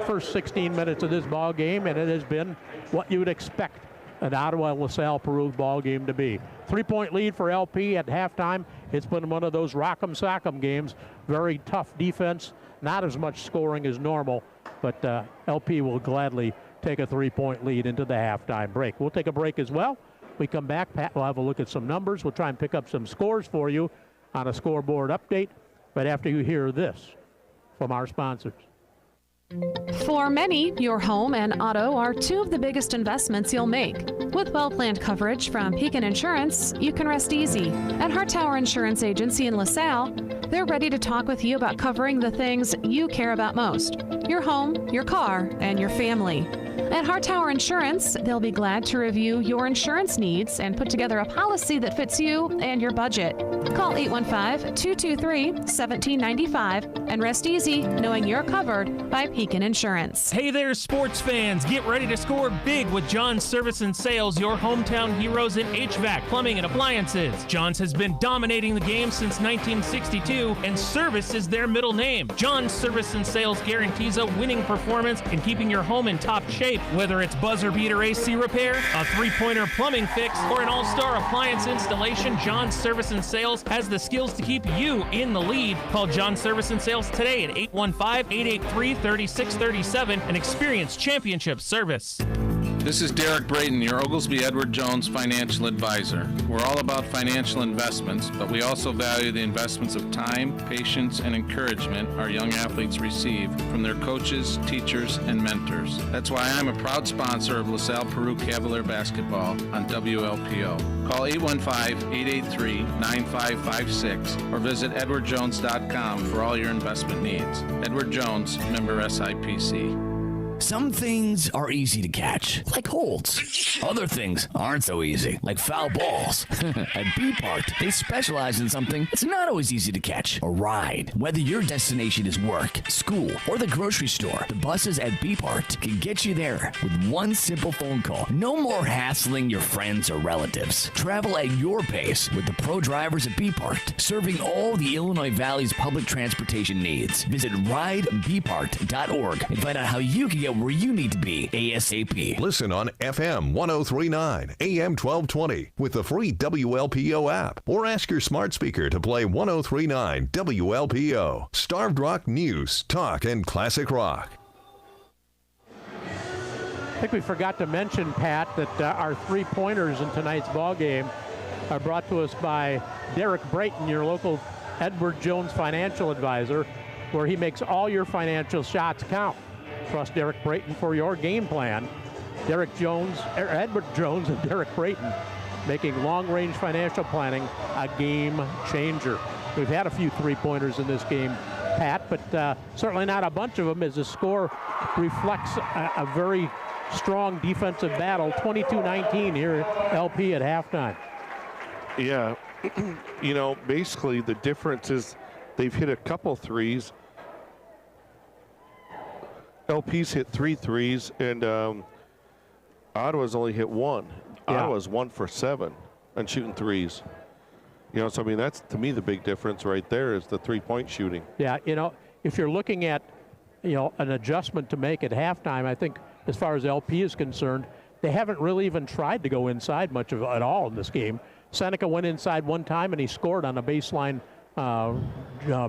first 16 minutes of this ball game, and it has been what you would expect an Ottawa-LaSalle Peru ball game to be. 3-point lead for LP at halftime. It's been one of those rock'em sock'em games. Very tough defense. Not as much scoring as normal, but LP will gladly take a 3-point lead into the halftime break. We'll take a break as well. We come back, Pat will have a look at some numbers. We'll try and pick up some scores for you on a scoreboard update, but after you hear this from our sponsors. For many, your home and auto are two of the biggest investments you'll make. With well-planned coverage from Pekin Insurance, you can rest easy. At Hartower Insurance Agency in LaSalle, they're ready to talk with you about covering the things you care about most: your home, your car, and your family. At Hartower Insurance, they'll be glad to review your insurance needs and put together a policy that fits you and your budget. Call 815-223-1795 and rest easy knowing you're covered by Pekin Insurance. Hey there, sports fans. Get ready to score big with John's Service and Sales, your hometown heroes in HVAC, plumbing, and appliances. John's has been dominating the game since 1962, and service is their middle name. John's Service and Sales guarantees a winning performance in keeping your home in top shape. Whether it's buzzer beater AC repair, a three-pointer plumbing fix, or an all-star appliance installation, John's Service and Sales has the skills to keep you in the lead. Call John's Service and Sales today at 815-883-3637 and experience championship service. This is Derek Brayton, your Oglesby Edward Jones financial advisor. We're all about financial investments, but we also value the investments of time, patience, and encouragement our young athletes receive from their coaches, teachers, and mentors. That's why I'm a proud sponsor of LaSalle Peru Cavalier basketball on WLPO. Call 815-883-9556 or visit edwardjones.com for all your investment needs. Edward Jones, member SIPC. Some things are easy to catch, like holds. Other things aren't so easy, like foul balls. At B-Part, they specialize in something that's not always easy to catch, a ride. Whether your destination is work, school, or the grocery store, the buses at B-Part can get you there with one simple phone call. No more hassling your friends or relatives. Travel at your pace with the pro drivers at B-Part, serving all the Illinois Valley's public transportation needs. Visit ridebpart.org and find out how you can get where you need to be ASAP. Listen on FM 1039, AM 1220 with the free WLPO app, or ask your smart speaker to play 1039 WLPO. Starved Rock News, Talk, and Classic Rock. I think we forgot to mention, Pat, that our three-pointers in tonight's ball game are brought to us by Derek Brayton, your local Edward Jones financial advisor, where he makes all your financial shots count. Trust Derek Brayton for your game plan. Edward Jones and Derek Brayton, making long-range financial planning a game changer. We've had a few three-pointers in this game, Pat, but certainly not a bunch of them, as the score reflects a very strong defensive battle. 22-19 here at LP at halftime. Yeah, you know, basically the difference is they've hit a couple threes. LP's hit 3 threes, and Ottawa's only hit 1. Yeah. Ottawa's 1 for 7 and shooting threes. You know, so I mean, that's to me the big difference right there is the three-point shooting. Yeah, you know, if you're looking at, you know, an adjustment to make at halftime, I think as far as LP is concerned, they haven't really even tried to go inside much of at all in this game. Seneca went inside one time and he scored on a baseline,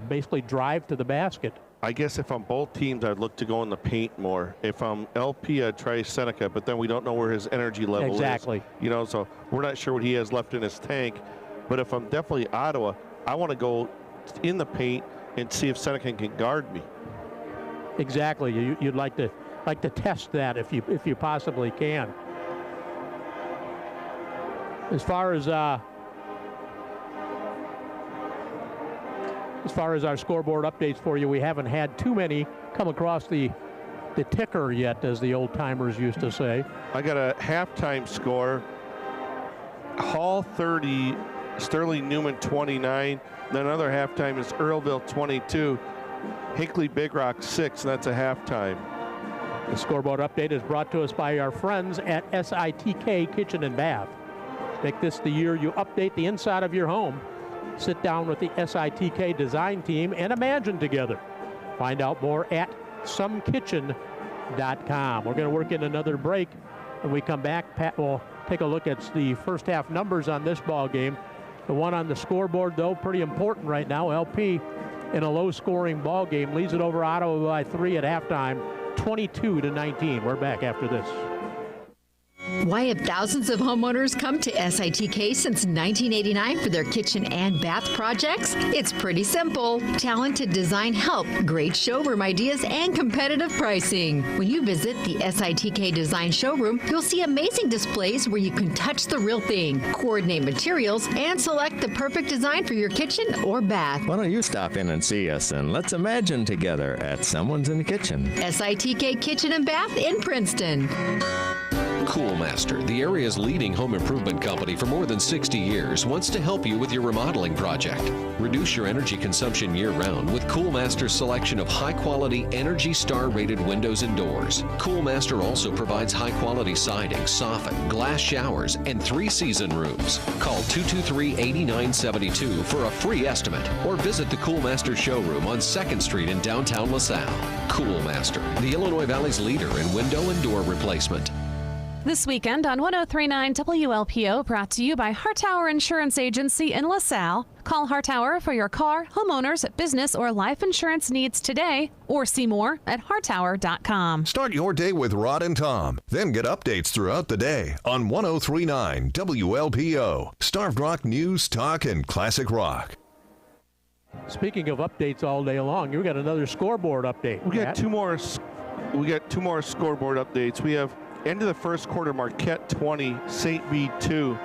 basically drive to the basket. I guess if I'm both teams, I'd look to go in the paint more. If I'm LP, I'd try Seneca, but then we don't know where his energy level Exactly. is. You know, so we're not sure what he has left in his tank. But if I'm definitely Ottawa, I want to go in the paint and see if Seneca can guard me. Exactly. You'd like to test that if you possibly can. As far as our scoreboard updates for you, we haven't had too many come across the ticker yet, as the old timers used to say. I got a halftime score. Hall 30, Sterling Newman 29. Then another halftime is Earlville 22, Hinckley Big Rock 6, and that's a halftime. The scoreboard update is brought to us by our friends at SITK Kitchen and Bath. Make this the year you update the inside of your home. Sit down with the SITK design team and imagine together. Find out more at somekitchen.com. We're going to work in another break. When we come back, Pat will take a look at the first half numbers on this ball game. The one on the scoreboard, though, pretty important right now. LP in a low-scoring ball game leads it over Ottawa by 3 at halftime, 22-19. We're back after this. Why have thousands of homeowners come to SITK since 1989 for their kitchen and bath projects? It's pretty simple. Talented design help, great showroom ideas, and competitive pricing. When you visit the SITK Design Showroom, you'll see amazing displays where you can touch the real thing, coordinate materials, and select the perfect design for your kitchen or bath. Why don't you stop in and see us, and let's imagine together at Someone's in the Kitchen. SITK Kitchen and Bath in Princeton. Coolmaster, the area's leading home improvement company for more than 60 years, wants to help you with your remodeling project. Reduce your energy consumption year-round with Coolmaster's selection of high-quality Energy Star-rated windows and doors. Coolmaster also provides high-quality siding, soffit, glass showers, and 3-season roofs. Call 223-8972 for a free estimate, or visit the Coolmaster showroom on 2nd Street in downtown LaSalle. Coolmaster, the Illinois Valley's leader in window and door replacement. This weekend on 103.9 WLPO, brought to you by Hartower Insurance Agency in LaSalle. Call Hartower for your car, homeowners, business, or life insurance needs today, or see more at hartower.com. Start your day with Rod and Tom, then get updates throughout the day on 103.9 WLPO. Starved Rock News, Talk, and Classic Rock. Speaking of updates all day long, you got another scoreboard update. We got two more scoreboard updates. We have end of the first quarter, Marquette 20, St. Bede 2.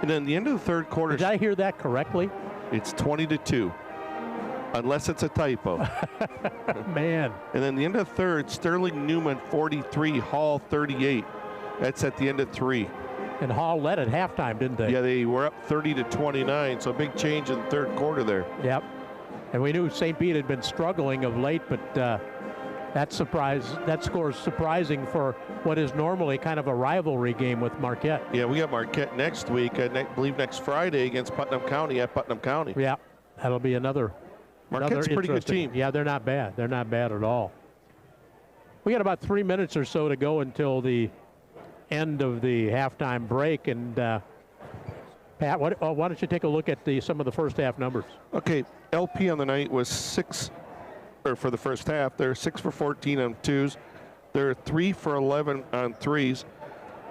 And then the end of the third quarter. Did I hear that correctly? It's 20-2, unless it's a typo. Man. And then the end of the third, Sterling Newman 43, Hall 38. That's at the end of 3. And Hall led at halftime, didn't they? Yeah, they were up 30-29, so a big change in the third quarter there. Yep. And we knew St. Bede had been struggling of late, but that score is surprising for what is normally kind of a rivalry game with Marquette. Yeah, we got Marquette next week, I believe next Friday against Putnam County at Putnam County. Yeah, that'll be another. Marquette's a pretty good team. Yeah, they're not bad. They're not bad at all. We got about 3 minutes or so to go until the end of the halftime break. And Pat, why don't you take a look at some of the first half numbers? Okay, LP on the night was for the first half, they're 6 for 14 on 2s. They're 3 for 11 on 3s.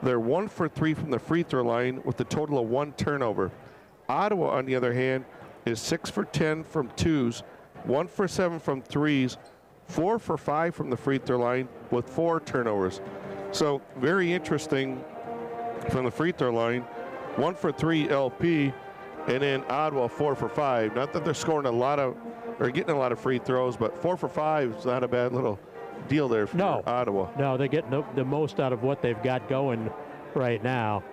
They're 1 for 3 from the free throw line with a total of 1 turnover. Ottawa, on the other hand, is 6 for 10 from 2s, 1 for 7 from 3s, 4 for 5 from the free throw line with 4 turnovers. So very interesting from the free throw line. 1 for 3 LP, and then Ottawa 4 for 5. Not that they're scoring getting a lot of free throws, but 4 for 5 is not a bad little deal there for Ottawa. No, they get the most out of what they've got going right now.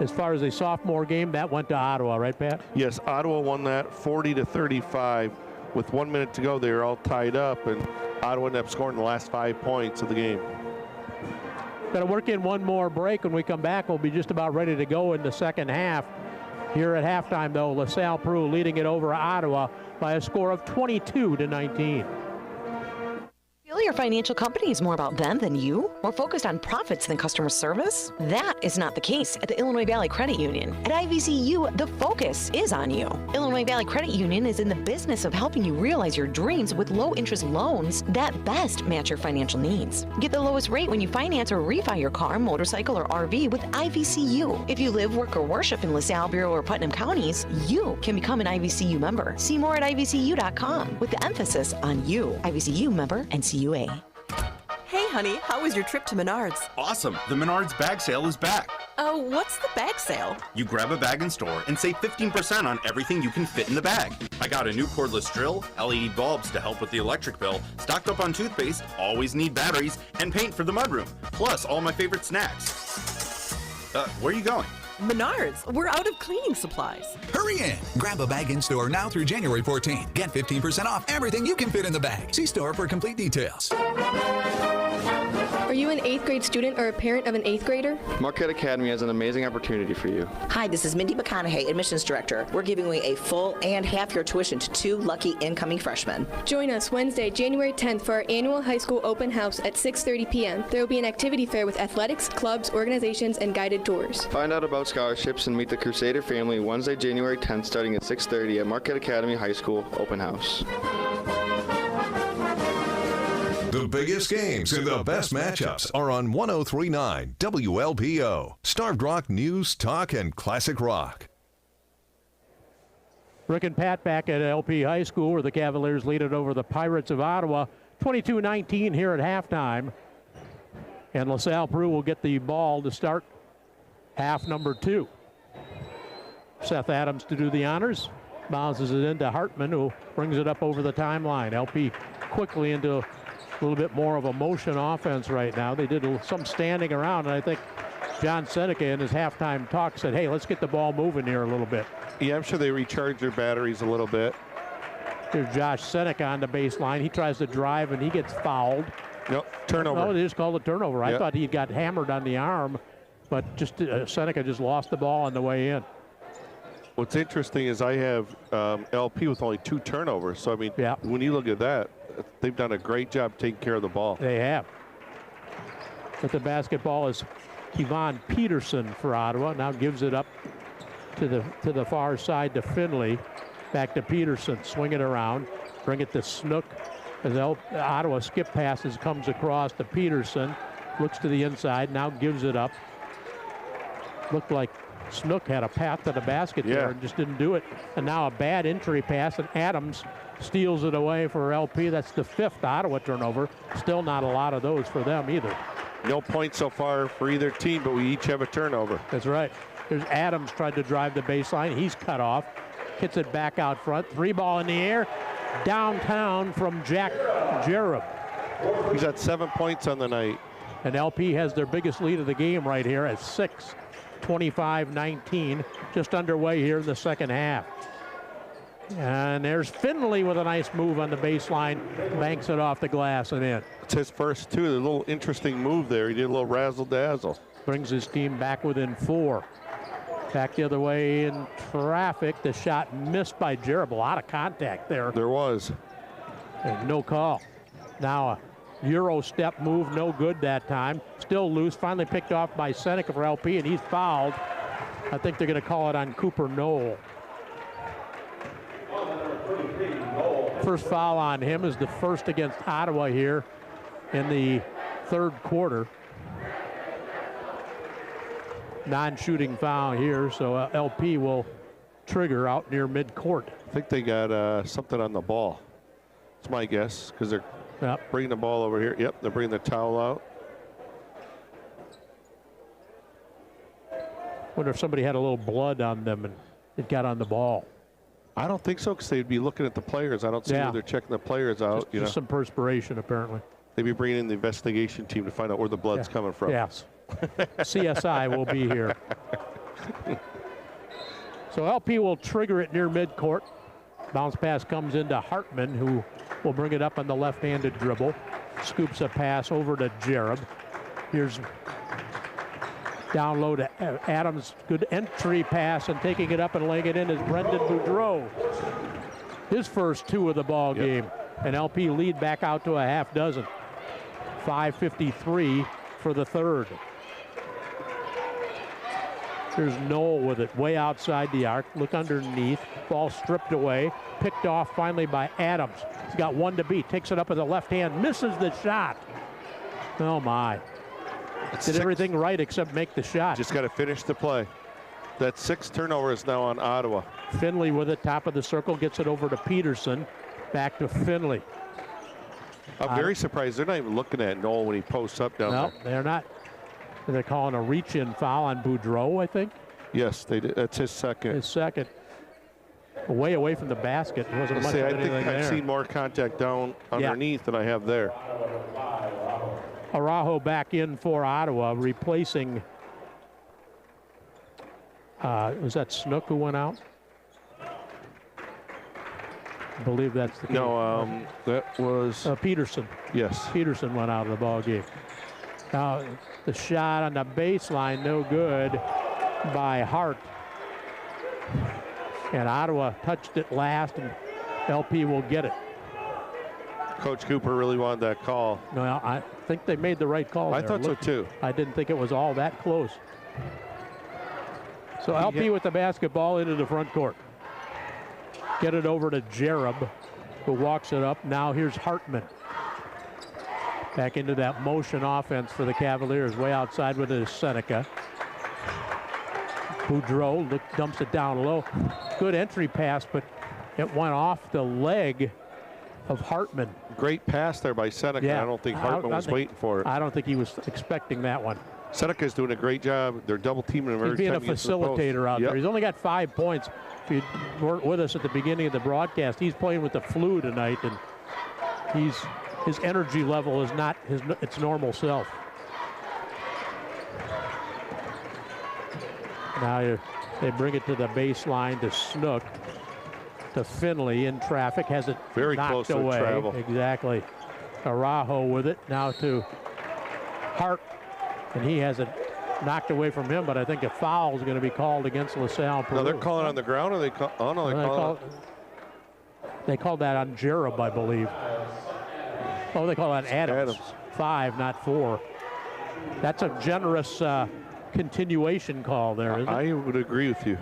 As far as a sophomore game, that went to Ottawa, right, Pat? Yes, Ottawa won that 40-35. With 1 minute to go, they were all tied up, and Ottawa ended up scoring the last 5 points of the game. Got to work in one more break. When we come back, we'll be just about ready to go in the second half. Here at halftime, though, LaSalle Peru leading it over Ottawa by a score of 22-19. Feel your financial company is more about them than you? More focused on profits than customer service? That is not the case at the Illinois Valley Credit Union. At IVCU, the focus is on you. Illinois Valley Credit Union is in the business of helping you realize your dreams with low-interest loans that best match your financial needs. Get the lowest rate when you finance or refi your car, motorcycle, or RV with IVCU. If you live, work, or worship in LaSalle, Bureau, or Putnam counties, you can become an IVCU member. See more at IVCU.com with the emphasis on you. IVCU member NCUA. Hey, honey, how was your trip to Menards? Awesome. The Menards bag sale is back. What's the bag sale? You grab a bag in store and save 15% on everything you can fit in the bag. I got a new cordless drill, LED bulbs to help with the electric bill, stocked up on toothpaste, always need batteries, and paint for the mudroom, plus all my favorite snacks. Where are you going? Menards, we're out of cleaning supplies. Hurry in. Grab a bag in store now through January 14th. Get 15% off everything you can fit in the bag. See store for complete details. Are you an 8th grade student or a parent of an 8th grader? Marquette Academy has an amazing opportunity for you. Hi, this is Mindy McConaughey, Admissions Director. We're giving away a full and half-year tuition to 2 lucky incoming freshmen. Join us Wednesday, January 10th for our annual high school open house at 6:30 p.m. There will be an activity fair with athletics, clubs, organizations, and guided tours. Find out about scholarships and meet the Crusader family Wednesday, January 10th starting at 6:30 at Marquette Academy High School Open House. The biggest games and the best matchups are on 103.9 WLPO. Starved Rock News, Talk, and Classic Rock. Rick and Pat back at LP High School, where the Cavaliers lead it over the Pirates of Ottawa, 22-19 here at halftime. And LaSalle Peru will get the ball to start half number 2. Seth Adams to do the honors. Bounces it into Hartman, who brings it up over the timeline. LP quickly into a little bit more of a motion offense right now. They did some standing around, and I think John Seneca in his halftime talk said, hey, let's get the ball moving here a little bit. Yeah, I'm sure they recharge their batteries a little bit. Here's Josh Seneca on the baseline. He tries to drive, and he gets fouled. Nope, turnover. No, they just called a turnover. Yep. I thought he got hammered on the arm, but just Seneca just lost the ball on the way in. What's interesting is I have LP with only 2 turnovers. So, I mean, when you look at that, they've done a great job taking care of the ball. They have. But the basketball is Yvonne Peterson for Ottawa. Now gives it up to the far side to Finley. Back to Peterson. Swing it around. Bring it to Snook. As Ottawa skip passes, comes across to Peterson. Looks to the inside. Now gives it up. Looked like Snook had a path to the basket there and just didn't do it. And now a bad entry pass, and Adams steals it away for LP. That's the 5th Ottawa turnover. Still not a lot of those for them either. No points so far for either team, but we each have a turnover. That's right. There's Adams tried to drive the baseline. He's cut off. Hits it back out front. 3 ball in the air. Downtown from Jack Jerub. He's got 7 points on the night. And LP has their biggest lead of the game right here at 6. 25-19, just underway here in the second half. And there's Finley with a nice move on the baseline, banks it off the glass and in. It's his first 2, a little interesting move there. He did a little razzle-dazzle. Brings his team back within 4. Back the other way in traffic. The shot missed by Jerub. A lot of contact there. There was. And no call. Now a Euro step move, no good that time. Still loose, finally picked off by Seneca for LP, and he's fouled. I think they're going to call it on Cooper Knoll. First foul on him is the first against Ottawa here in the 3rd quarter. Non-shooting foul here, so LP will trigger out near midcourt. I think they got something on the ball. It's my guess, because they're bringing the ball over here. Yep, they're bringing the towel out. Wonder if somebody had a little blood on them and it got on the ball. I don't think so, because they'd be looking at the players. I don't see where they're checking the players out. Just some perspiration, apparently. They'd be bringing in the investigation team to find out where the blood's coming from. Yes. CSI will be here. So LP will trigger it near midcourt. Bounce pass comes into Hartman, who will bring it up on the left-handed dribble. Scoops a pass over to Jerub. Here's down low to Adams. Good entry pass, and taking it up and laying it in is Brendan Boudreau. His first 2 of the ball game. And LP lead back out to a half dozen. 5:53 for the 3rd. Here's Knoll with it way outside the arc. Look underneath. Ball stripped away. Picked off finally by Adams. He's got 1 to beat. Takes it up with the left hand. Misses the shot. Oh, my. Did everything right except make the shot. Just got to finish the play. That 6 turnovers now on Ottawa. Finley with it. Top of the circle. Gets it over to Peterson. Back to Finley. I'm very surprised they're not even looking at Knoll when he posts up down there. No, they're not. They're calling a reach-in foul on Boudreau, I think. Yes, they did. That's his second. His second. Way away from the basket. There wasn't much of anything there. I think I've seen more contact down underneath than I have there. Araujo back in for Ottawa, replacing, was that Snook who went out? I believe that's the case. No, that was Peterson. Yes. Peterson went out of the ball game. Now, the shot on the baseline, no good by Hart. And Ottawa touched it last, and LP will get it. Coach Cooper really wanted that call. Well, I think they made the right call. I thought so too. I didn't think it was all that close. So LP with the basketball into the front court. Get it over to Jerub, who walks it up. Now here's Hartman. Back into that motion offense for the Cavaliers. Way outside with it is Seneca. Boudreau dumps it down low. Good entry pass, but it went off the leg of Hartman. Great pass there by Seneca. Yeah. I don't think Hartman was waiting for it. I don't think he was expecting that one. Seneca's doing a great job. They're double teaming him. He's being a facilitator out there. He's only got 5 points. If you weren't with us at the beginning of the broadcast, he's playing with the flu tonight, and his energy level is not its normal self. Now they bring it to the baseline to Snook. To Finley in traffic, has it very knocked close away. To travel. Exactly. Araujo with it now to Hart, and he has it knocked away from him, but I think a foul is going to be called against LaSalle Peru. No, they're calling on the ground, or they call? Oh no, they called that on Jerub, I believe. Oh, they call that Adams. 5, not 4. That's a generous continuation call there, isn't it? I would agree with you.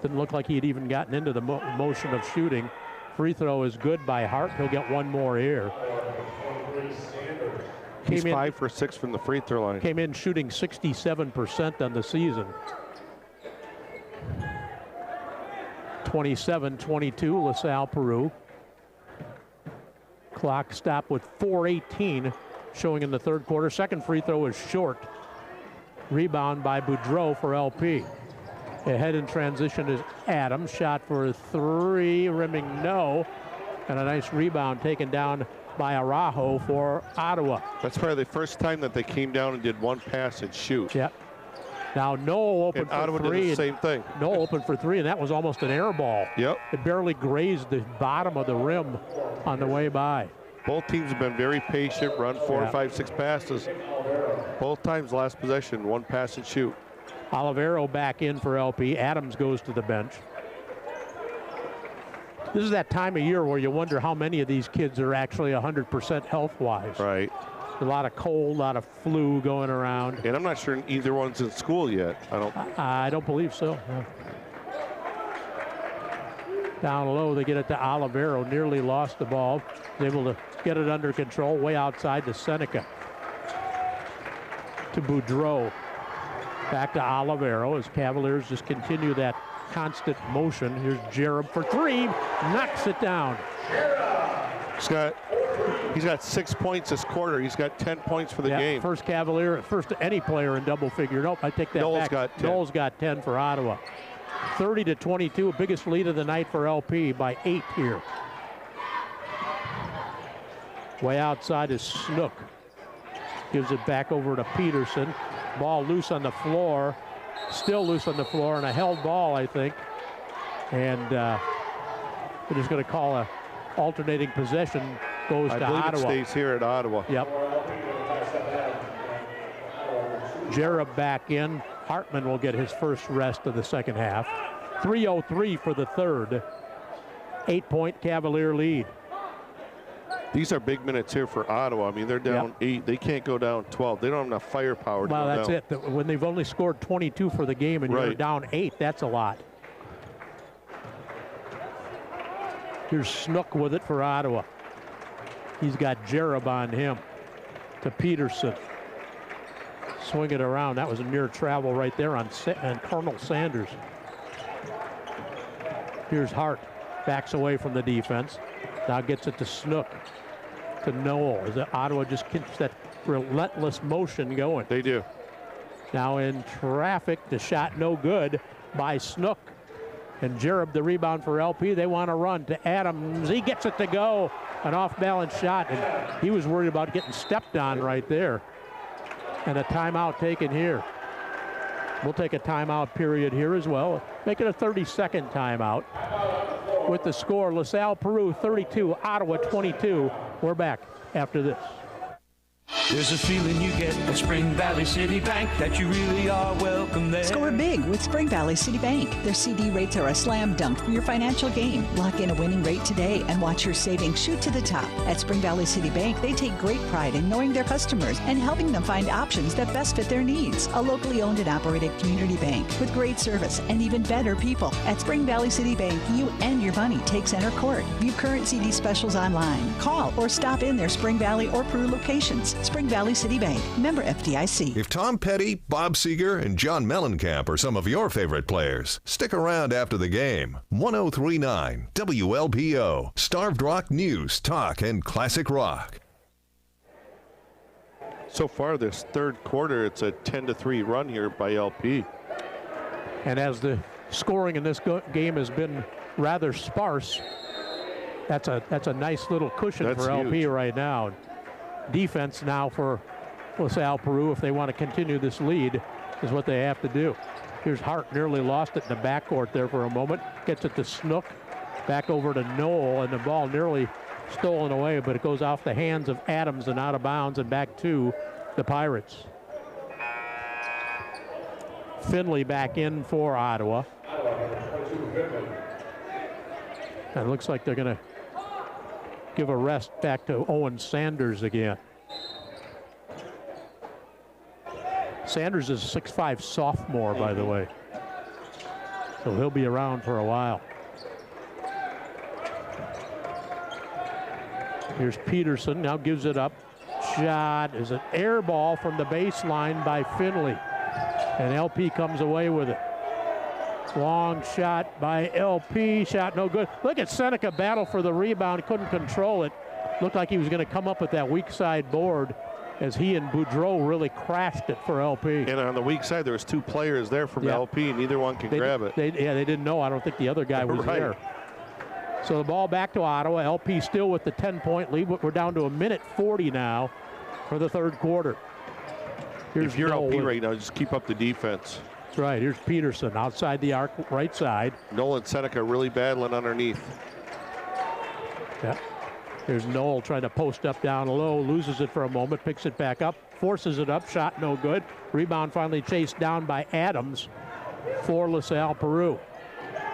Didn't look like he had even gotten into the motion of shooting. Free throw is good by Hart. He'll get one more here. He's 5 for 6 from the free throw line. Came in shooting 67% on the season. 27-22, LaSalle Peru. Clock stopped with 4:18 showing in the third quarter. Second free throw is short. Rebound by Boudreau for LP. Ahead in transition is Adams. Shot for 3, rimming no. And a nice rebound taken down by Araujo for Ottawa. That's probably the first time that they came down and did one pass and shoot. Yep. Now Noel open for Ottawa 3. Did the same thing. Noel open for 3, and that was almost an air ball. Yep. It barely grazed the bottom of the rim on the way by. Both teams have been very patient, run 4, 5, 6 passes. Both times last possession, one pass and shoot. Olivero back in for LP. Adams goes to the bench. This is that time of year where you wonder how many of these kids are actually 100% health-wise. Right. A lot of cold, a lot of flu going around. And I'm not sure either one's in school yet. I don't believe so. No. Down low, they get it to Olivero. Nearly lost the ball. Was able to get it under control. Way outside to Seneca. To Boudreau. Back to Olivero as Cavaliers just continue that constant motion. Here's Jerub for 3. Knocks it down. He's got 6 points this quarter. He's got 10 points for the game. First Cavalier, first any player in double figure. Nope, I take that back. Noel's got 10 for Ottawa. 30-22, biggest lead of the night for LP by 8 here. Way outside is Snook. Gives it back over to Peterson. Ball loose on the floor. Still loose on the floor, and a held ball, I think. And we're just going to call a alternating possession. Goes to Ottawa. I believe it stays here at Ottawa. Yep. Jerub back in. Hartman will get his first rest of the second half. 3:03 for the third. 8-point Cavalier lead. These are big minutes here for Ottawa. I mean, they're down 8. They can't go down 12. They don't have enough firepower to go down. Well, that's it. When they've only scored 22 for the game and you're down 8, that's a lot. Here's Snook with it for Ottawa. He's got Jerub on him. To Peterson. Swing it around. That was a near travel right there on Colonel Sanders. Here's Hart. Backs away from the defense. Now gets it to Snook. To Noel. As Ottawa just keeps that relentless motion going. They do. Now in traffic, the shot no good by Snook. And Jerub the rebound for LP. They want to run to Adams. He gets it to go. An off-balance shot. And he was worried about getting stepped on right there. And a timeout taken here. We'll take a timeout period here as well. Make it a 30-second timeout. With the score, LaSalle Peru 32, Ottawa 22. We're back after this. There's a feeling you get at Spring Valley City Bank that you really are welcome there. Score big with Spring Valley City Bank. Their CD rates are a slam dunk for your financial game. Lock in a winning rate today and watch your savings shoot to the top. At Spring Valley City Bank, they take great pride in knowing their customers and helping them find options that best fit their needs. A locally owned and operated community bank with great service and even better people. At Spring Valley City Bank, you and your money take center court. View current CD specials online. Call or stop in their Spring Valley or Peru locations. Spring Valley City Bank. Member FDIC. If Tom Petty, Bob Seeger, and John Mellencamp are some of your favorite players, stick around after the game. 1039 WLPO. Starved Rock News, Talk, and Classic Rock. So far this third quarter, it's a 10-3 run here by LP. And as the scoring in this game has been rather sparse, that's a nice little cushion for LP huge. right now. Defense now for LaSalle Peru, if they want to continue this lead, is what they have to do. Here's Hart, nearly lost it in the backcourt there for a moment. Gets it to Snook, back over to Knoll, and the ball nearly stolen away, but it goes off the hands of Adams and out of bounds and back to the Pirates. Finley back in for Ottawa. And it looks like they're going to give a rest back to Owen Sanders again. Sanders is a 6'5" sophomore, by the way. So he'll be around for a while. Here's Peterson, now gives it up. Shot is an air ball from the baseline by Finley. And LP comes away with it. Long shot by LP, shot no good. Look at Seneca battle for the rebound, couldn't control it. Looked like he was going to come up with that weak side board as he and Boudreau really crashed it for LP. And on the weak side, there was two players there from LP, neither one can grab it. They didn't know. I don't think the other guy was right there. So the ball back to Ottawa. LP still with the 10-point lead, but we're down to a minute 40 now for the third quarter. If you're LP right now, just keep up the defense. That's right. Here's Peterson outside the arc, right side. Nolan Seneca really battling underneath. Yeah. Here's Knoll trying to post up down low, loses it for a moment, picks it back up, forces it up, shot no good. Rebound finally chased down by Adams for LaSalle Peru.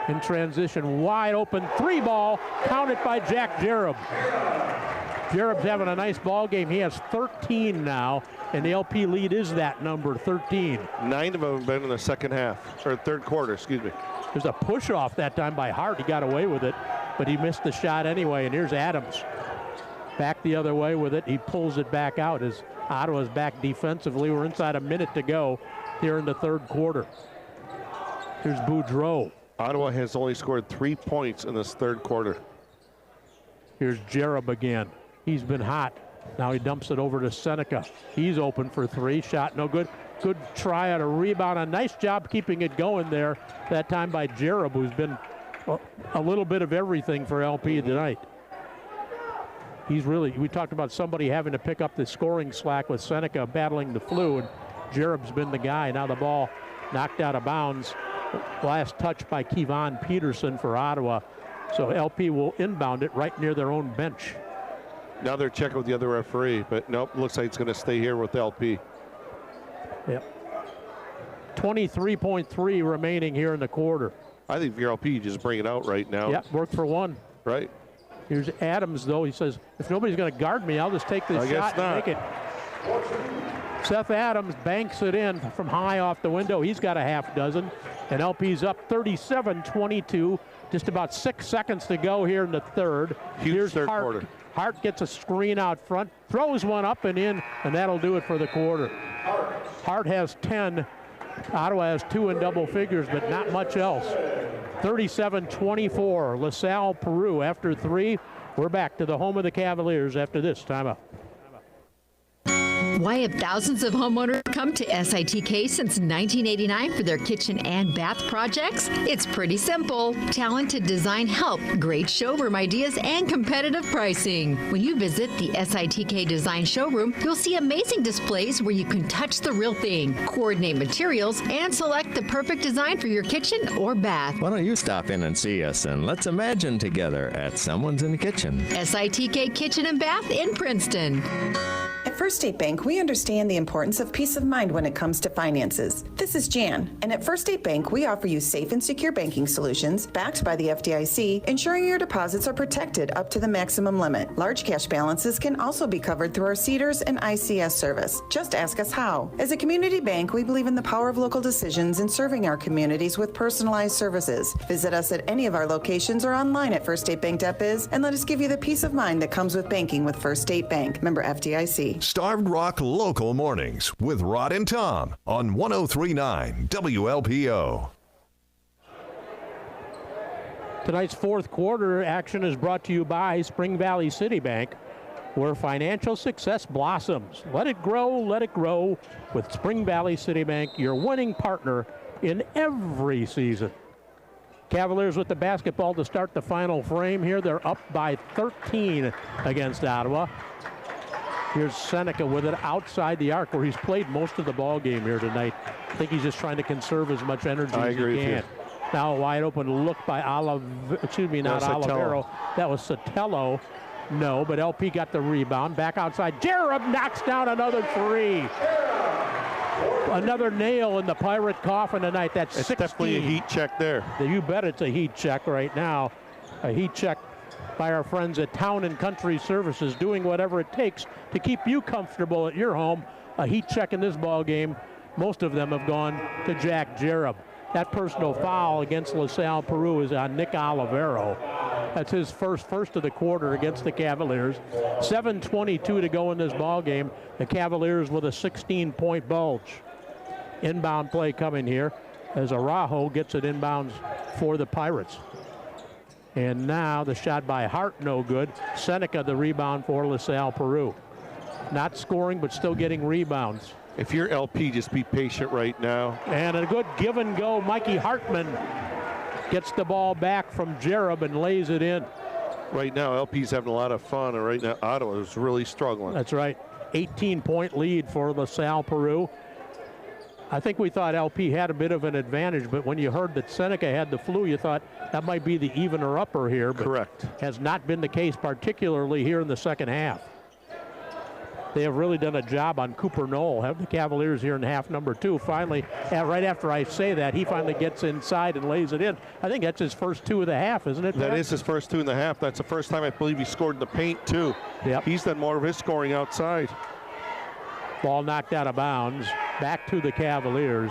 In transition, wide open three ball, counted by Jack Jerub. Jerub's having a nice ball game. He has 13 now, and the LP lead is that number, 13. 9 of them have been in the second half, or third quarter, excuse me. There's a push off that time by Hart. He got away with it, but he missed the shot anyway, and here's Adams. Back the other way with it. He pulls it back out as Ottawa's back defensively. We're inside a minute to go here in the third quarter. Here's Boudreau. Ottawa has only scored 3 points in this third quarter. Here's Jerub again. He's been hot. Now he dumps it over to Seneca. He's open for three. Shot no good. Good try on a rebound. A nice job keeping it going there. That time by Jerub, who's been a little bit of everything for LP tonight. He's really, we talked about somebody having to pick up the scoring slack with Seneca battling the flu, and Jerub's been the guy. Now the ball knocked out of bounds. Last touch by Kevon Peterson for Ottawa. So LP will inbound it right near their own bench. Now they're checking with the other referee, but nope, looks like it's going to stay here with LP. Yep. 23.3 remaining here in the quarter. I think if you're LP, you just bring it out right now. Yep, work for one. Right. Here's Adams, though. He says, if nobody's going to guard me, I'll just take this shot and make it. Seth Adams banks it in from high off the window. He's got a half dozen. And LP's up 37-22. Just about 6 seconds to go here in the third. Huge third quarter. Hart gets a screen out front, throws one up and in, and that'll do it for the quarter. Hart has 10. Ottawa has 2 in double figures, but not much else. 37-24, LaSalle Peru after 3. We're back to the home of the Cavaliers after this timeout. Why have thousands of homeowners come to SITK since 1989 for their kitchen and bath projects? It's pretty simple. Talented design help, great showroom ideas, and competitive pricing. When you visit the SITK Design Showroom, you'll see amazing displays where you can touch the real thing, coordinate materials, and select the perfect design for your kitchen or bath. Why don't you stop in and see us, and let's imagine together at Someone's in the Kitchen. SITK Kitchen and Bath in Princeton. At First State Bank, we understand the importance of peace of mind when it comes to finances. This is Jan, and at First State Bank, we offer you safe and secure banking solutions backed by the FDIC, ensuring your deposits are protected up to the maximum limit. Large cash balances can also be covered through our CEDARS and ICS service. Just ask us how. As a community bank, we believe in the power of local decisions and serving our communities with personalized services. Visit us at any of our locations or online at firststatebank.biz and let us give you the peace of mind that comes with banking with First State Bank. Member FDIC. Starved Rock Local Mornings with Rod and Tom on 103.9 WLPO. Tonight's fourth quarter action is brought to you by Spring Valley City Bank, where financial success blossoms. Let it grow with Spring Valley City Bank, your winning partner in every season. Cavaliers with the basketball to start the final frame here. They're up by 13 against Ottawa. Here's Seneca with it outside the arc, where he's played most of the ball game here tonight. I think he's just trying to conserve as much energy as he can. Now a wide open look by Olivero. That was Sotelo. No, but LP got the rebound. Back outside. Jerub knocks down another three. Another nail in the Pirate coffin tonight. That's 16. It's definitely a heat check there. You bet it's a heat check right now. A heat check by our friends at Town and Country Services, doing whatever it takes to keep you comfortable at your home. A heat check in this ball game. Most of them have gone to Jack Jerub. That personal foul against LaSalle Peru is on Nick Olivero. That's his first of the quarter against the Cavaliers. 7:22 to go in this ball game. The Cavaliers with a 16-point bulge. Inbound play coming here as Araujo gets it inbounds for the Pirates. And now the shot by Hart, no good. Seneca the rebound for LaSalle Peru. Not scoring, but still getting rebounds. If you're LP, just be patient right now. And a good give and go. Mikey Hartman gets the ball back from Jerub and lays it in. Right now, LP's having a lot of fun, and right now, Ottawa is really struggling. That's right. 18-point lead for LaSalle Peru. I think we thought LP had a bit of an advantage, but when you heard that Seneca had the flu, you thought that might be the even or upper here. But correct. Has not been the case, particularly here in the second half. They have really done a job on Cooper Knoll. Have the Cavaliers here in half number two. Finally, right after I say that, he finally gets inside and lays it in. I think that's his first two of the half, isn't it? That is his first two in the half. That's the first time I believe he scored in the paint, too. Yep. He's done more of his scoring outside. Ball knocked out of bounds. Back to the Cavaliers.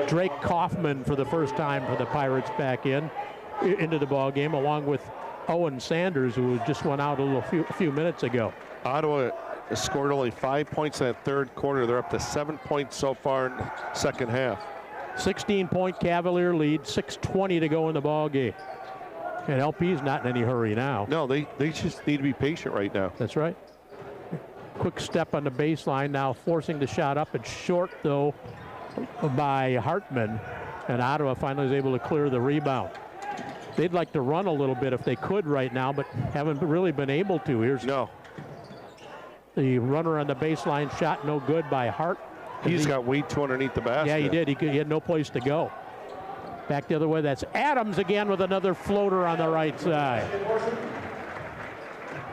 Drake Kaufman for the first time for the Pirates back into the ball game, along with Owen Sanders, who just went out a few minutes ago. Ottawa has scored only 5 points in that third quarter. They're up to 7 points so far in the second half. 16-point Cavalier lead, 6:20 to go in the ball game. And LP's not in any hurry now. No, they just need to be patient right now. That's right. Quick step on the baseline now, forcing the shot up. It's short, though, by Hartman. And Ottawa finally is able to clear the rebound. They'd like to run a little bit if they could right now, but haven't really been able to. Here's the runner on the baseline, shot no good by Hart. He's got way too underneath the basket. Yeah, he did. He had no place to go. Back the other way, that's Adams again with another floater on the right side.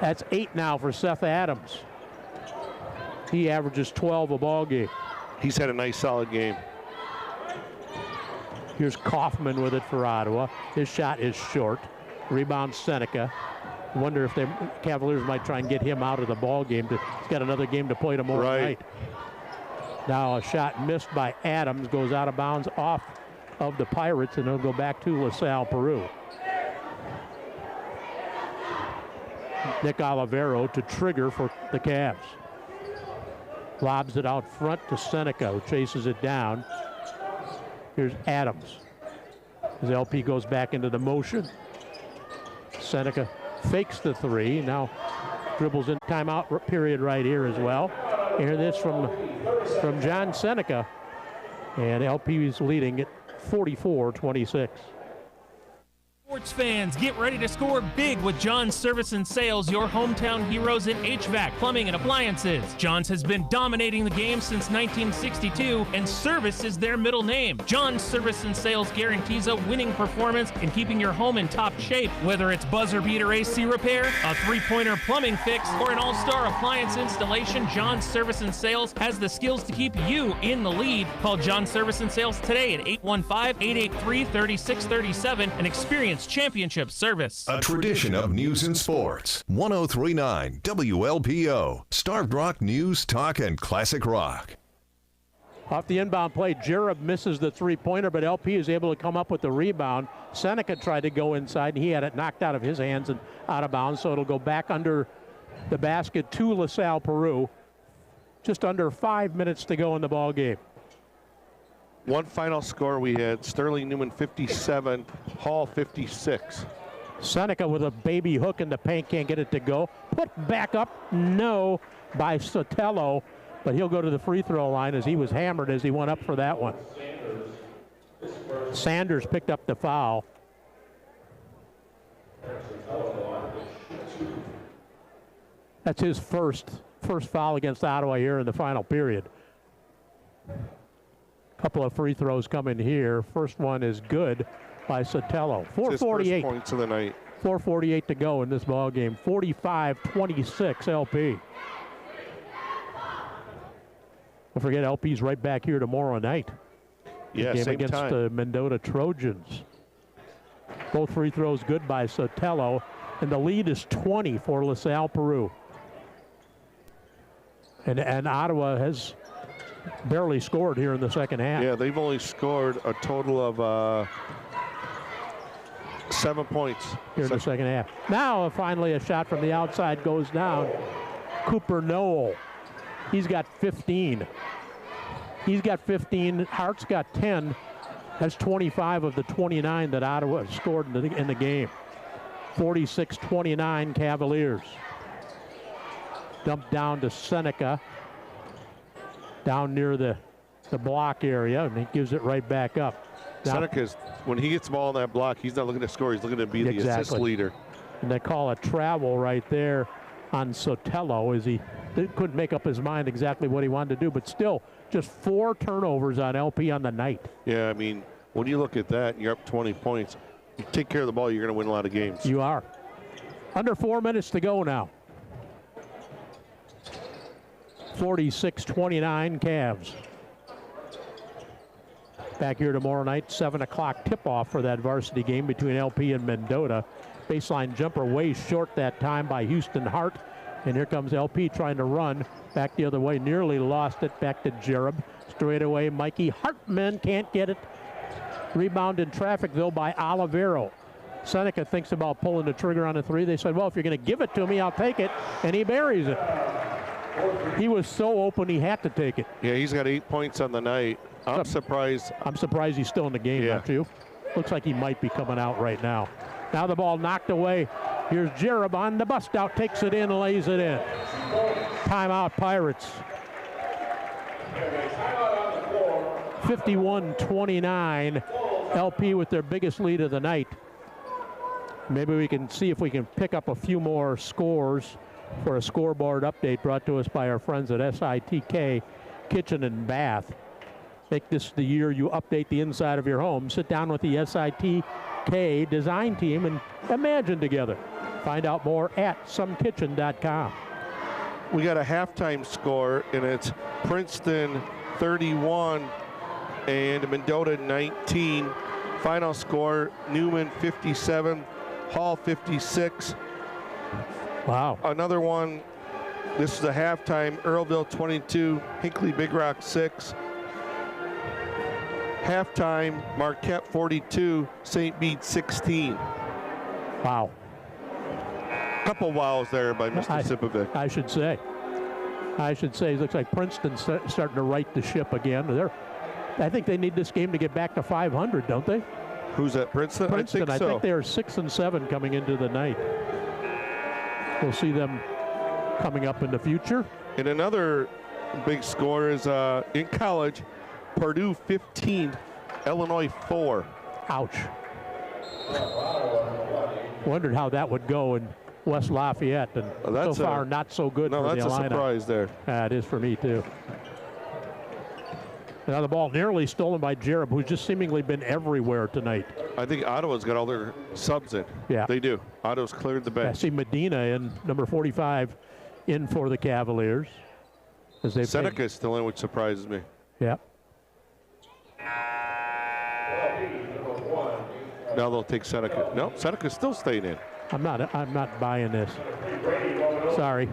That's 8 now for Seth Adams. He averages 12 a ball game. He's had a nice, solid game. Here's Kaufman with it for Ottawa. His shot is short. Rebound Seneca. Wonder if the Cavaliers might try and get him out of the ball game. He's got another game to play tomorrow night. Now a shot missed by Adams, goes out of bounds off of the Pirates, and it'll go back to LaSalle Peru. Nick Olivero to trigger for the Cavs. Lobs it out front to Seneca, who chases it down. Here's Adams. As LP goes back into the motion. Seneca fakes the three. Now dribbles in timeout period right here as well. Hear this from John Seneca. And LP is leading at 44-26. Sports fans, get ready to score big with John's Service and Sales, your hometown heroes in HVAC, plumbing, and appliances. John's has been dominating the game since 1962, and service is their middle name. John's Service and Sales guarantees a winning performance in keeping your home in top shape. Whether it's buzzer beater AC repair, a three-pointer plumbing fix, or an all-star appliance installation, John's Service and Sales has the skills to keep you in the lead. Call John's Service and Sales today at 815-883-3637 and experience championship service. A tradition of news and sports. 103.9 WLPO. Starved Rock News, Talk, and Classic Rock. Off the inbound play, Jereb misses the three-pointer, but LP is able to come up with the rebound. Seneca tried to go inside, and he had it knocked out of his hands and out of bounds, so it'll go back under the basket to LaSalle Peru. Just under 5 minutes to go in the ball game. One final score we had, Sterling Newman 57, Hall 56. Seneca with a baby hook in the paint, can't get it to go. Put back up, no, by Sotelo, but he'll go to the free throw line as he was hammered as he went up for that one. Sanders picked up the foul. That's his first foul against Ottawa here in the final period. Couple of free throws coming here. First one is good by Sotelo. 4:48 points of the night. 4:48 to go in this ball game. 45-26 LP. Don't forget LP's right back here tomorrow night. Yeah, game same against time. the Mendota Trojans. Both free throws good by Sotelo, and the lead is 20 for LaSalle Peru. And Ottawa has barely scored here in the second half. Yeah, they've only scored a total of 7 points here in the second half. Now, finally, a shot from the outside goes down. Cooper Noel. He's got 15. He's got 15. Hart's got 10. That's 25 of the 29 that Ottawa scored in the game. 46-29 Cavaliers. Dumped down to Seneca. Down near the block area, and he gives it right back up. Now, Seneca's, when he gets the ball in that block, he's not looking to score. He's looking to be the assist leader. And they call a travel right there on Sotelo as he couldn't make up his mind exactly what he wanted to do, but still just 4 turnovers on LP on the night. Yeah, I mean, when you look at that and you're up 20 points, you take care of the ball, you're going to win a lot of games. You are. Under 4 minutes to go now. 46-29 Cavs. Back here tomorrow night, 7 o'clock tip-off for that varsity game between LP and Mendota. Baseline jumper way short that time by Houston Hart. And here comes LP trying to run back the other way. Nearly lost it back to Jereb. Straight away, Mikey Hartman can't get it. Rebound in traffic, though, by Olivero. Seneca thinks about pulling the trigger on a three. They said, well, if you're going to give it to me, I'll take it. And he buries it. He was so open, he had to take it. Yeah, he's got 8 points on the night. I'm surprised. I'm surprised he's still in the game, aren't you? Looks like he might be coming out right now. Now the ball knocked away. Here's Jereb on the bust out, takes it in, lays it in. Timeout, Pirates. 51-29. LP with their biggest lead of the night. Maybe we can see if we can pick up a few more scores for a scoreboard update brought to us by our friends at SITK Kitchen and Bath. Make this the year you update the inside of your home. Sit down with the SITK design team and imagine together. Find out more at somekitchen.com. We got a halftime score, and it's Princeton 31 and Mendota 19. Final score, Newman 57, Hall 56. Wow. Another one, this is a halftime, Earlville 22, Hinckley Big Rock 6. Halftime, Marquette 42, St. Bede 16. Wow. Couple wows there by Mr. Sipovic. I should say. It looks like Princeton's starting to right the ship again. I think they need this game to get back to 500, don't they? Who's that, Princeton? Princeton, I think they are 6-7 coming into the night. We'll see them coming up in the future. And another big score is in college, Purdue 15, Illinois 4. Ouch. Wondered how that would go in West Lafayette, and so far not so good for the Illini. No, that's a surprise there. It is for me too. Now the ball nearly stolen by Jereb, who's just seemingly been everywhere tonight. I think Ottawa's got all their subs in. Yeah. They do. Ottawa's cleared the bench. I see Medina in number 45 in for the Cavaliers. Seneca is still in, which surprises me. Yeah. Now they'll take Seneca. No, Seneca's still staying in. I'm not buying this. Sorry.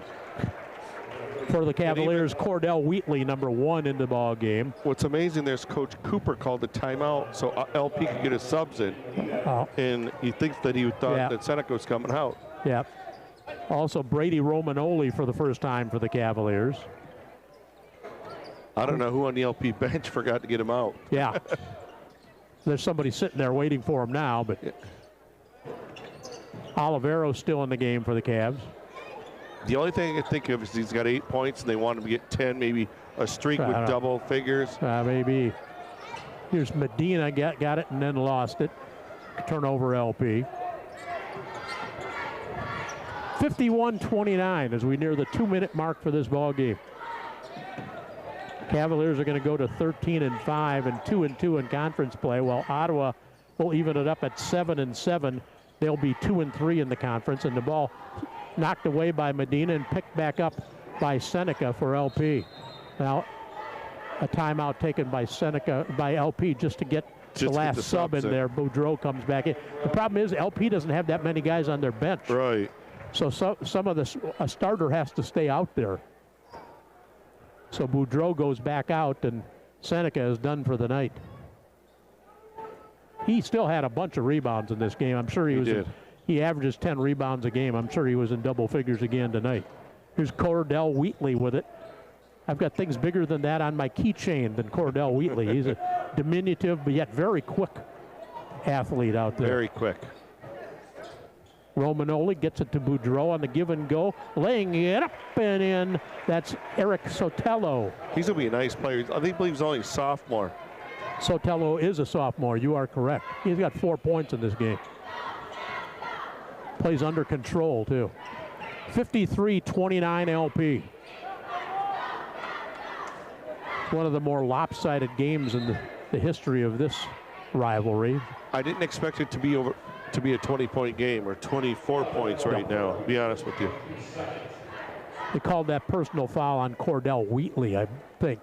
For the Cavaliers, Cordell Wheatley, number 1 in the ball game. What's amazing, there's Coach Cooper called the timeout so LP could get his subs in. And he thinks that he thought that Seneca was coming out. Yeah. Also, Brady Romanoli for the first time for the Cavaliers. I don't know who on the LP bench forgot to get him out. Yeah. There's somebody sitting there waiting for him now, but Olivero's still in the game for the Cavs. The only thing I can think of is he's got 8 points and they want him to get 10, maybe a streak with double figures. Maybe. Here's Medina, got it and then lost it. Turnover LP. 51-29 as we near the 2-minute mark for this ball game. Cavaliers are going to go to 13-5 and 2-2 in conference play, while Ottawa will even it up at 7-7. They'll be 2-3 in the conference, and the ball knocked away by Medina and picked back up by Seneca for LP. Now, a timeout taken by LP just to get the last sub in there. Boudreau comes back in. The problem is LP doesn't have that many guys on their bench. Right. So some of a starter has to stay out there. So Boudreau goes back out, and Seneca is done for the night. He still had a bunch of rebounds in this game. I'm sure he averages 10 rebounds a game. I'm sure he was in double figures again tonight. Here's Cordell Wheatley with it. I've got things bigger than that on my keychain than Cordell Wheatley. He's a diminutive but yet very quick athlete out there. Very quick. Romanoli gets it to Boudreau on the give and go, laying it up and in. That's Eric Sotelo. He's going to be a nice player. I think he's only a sophomore. Sotelo is a sophomore. You are correct. He's got 4 points in this game. Plays under control, too. 53-29 LP. One of the more lopsided games in the history of this rivalry. I didn't expect it to be a 20-point game or 24 points right now, to be honest with you. They called that personal foul on Cordell Wheatley, I think.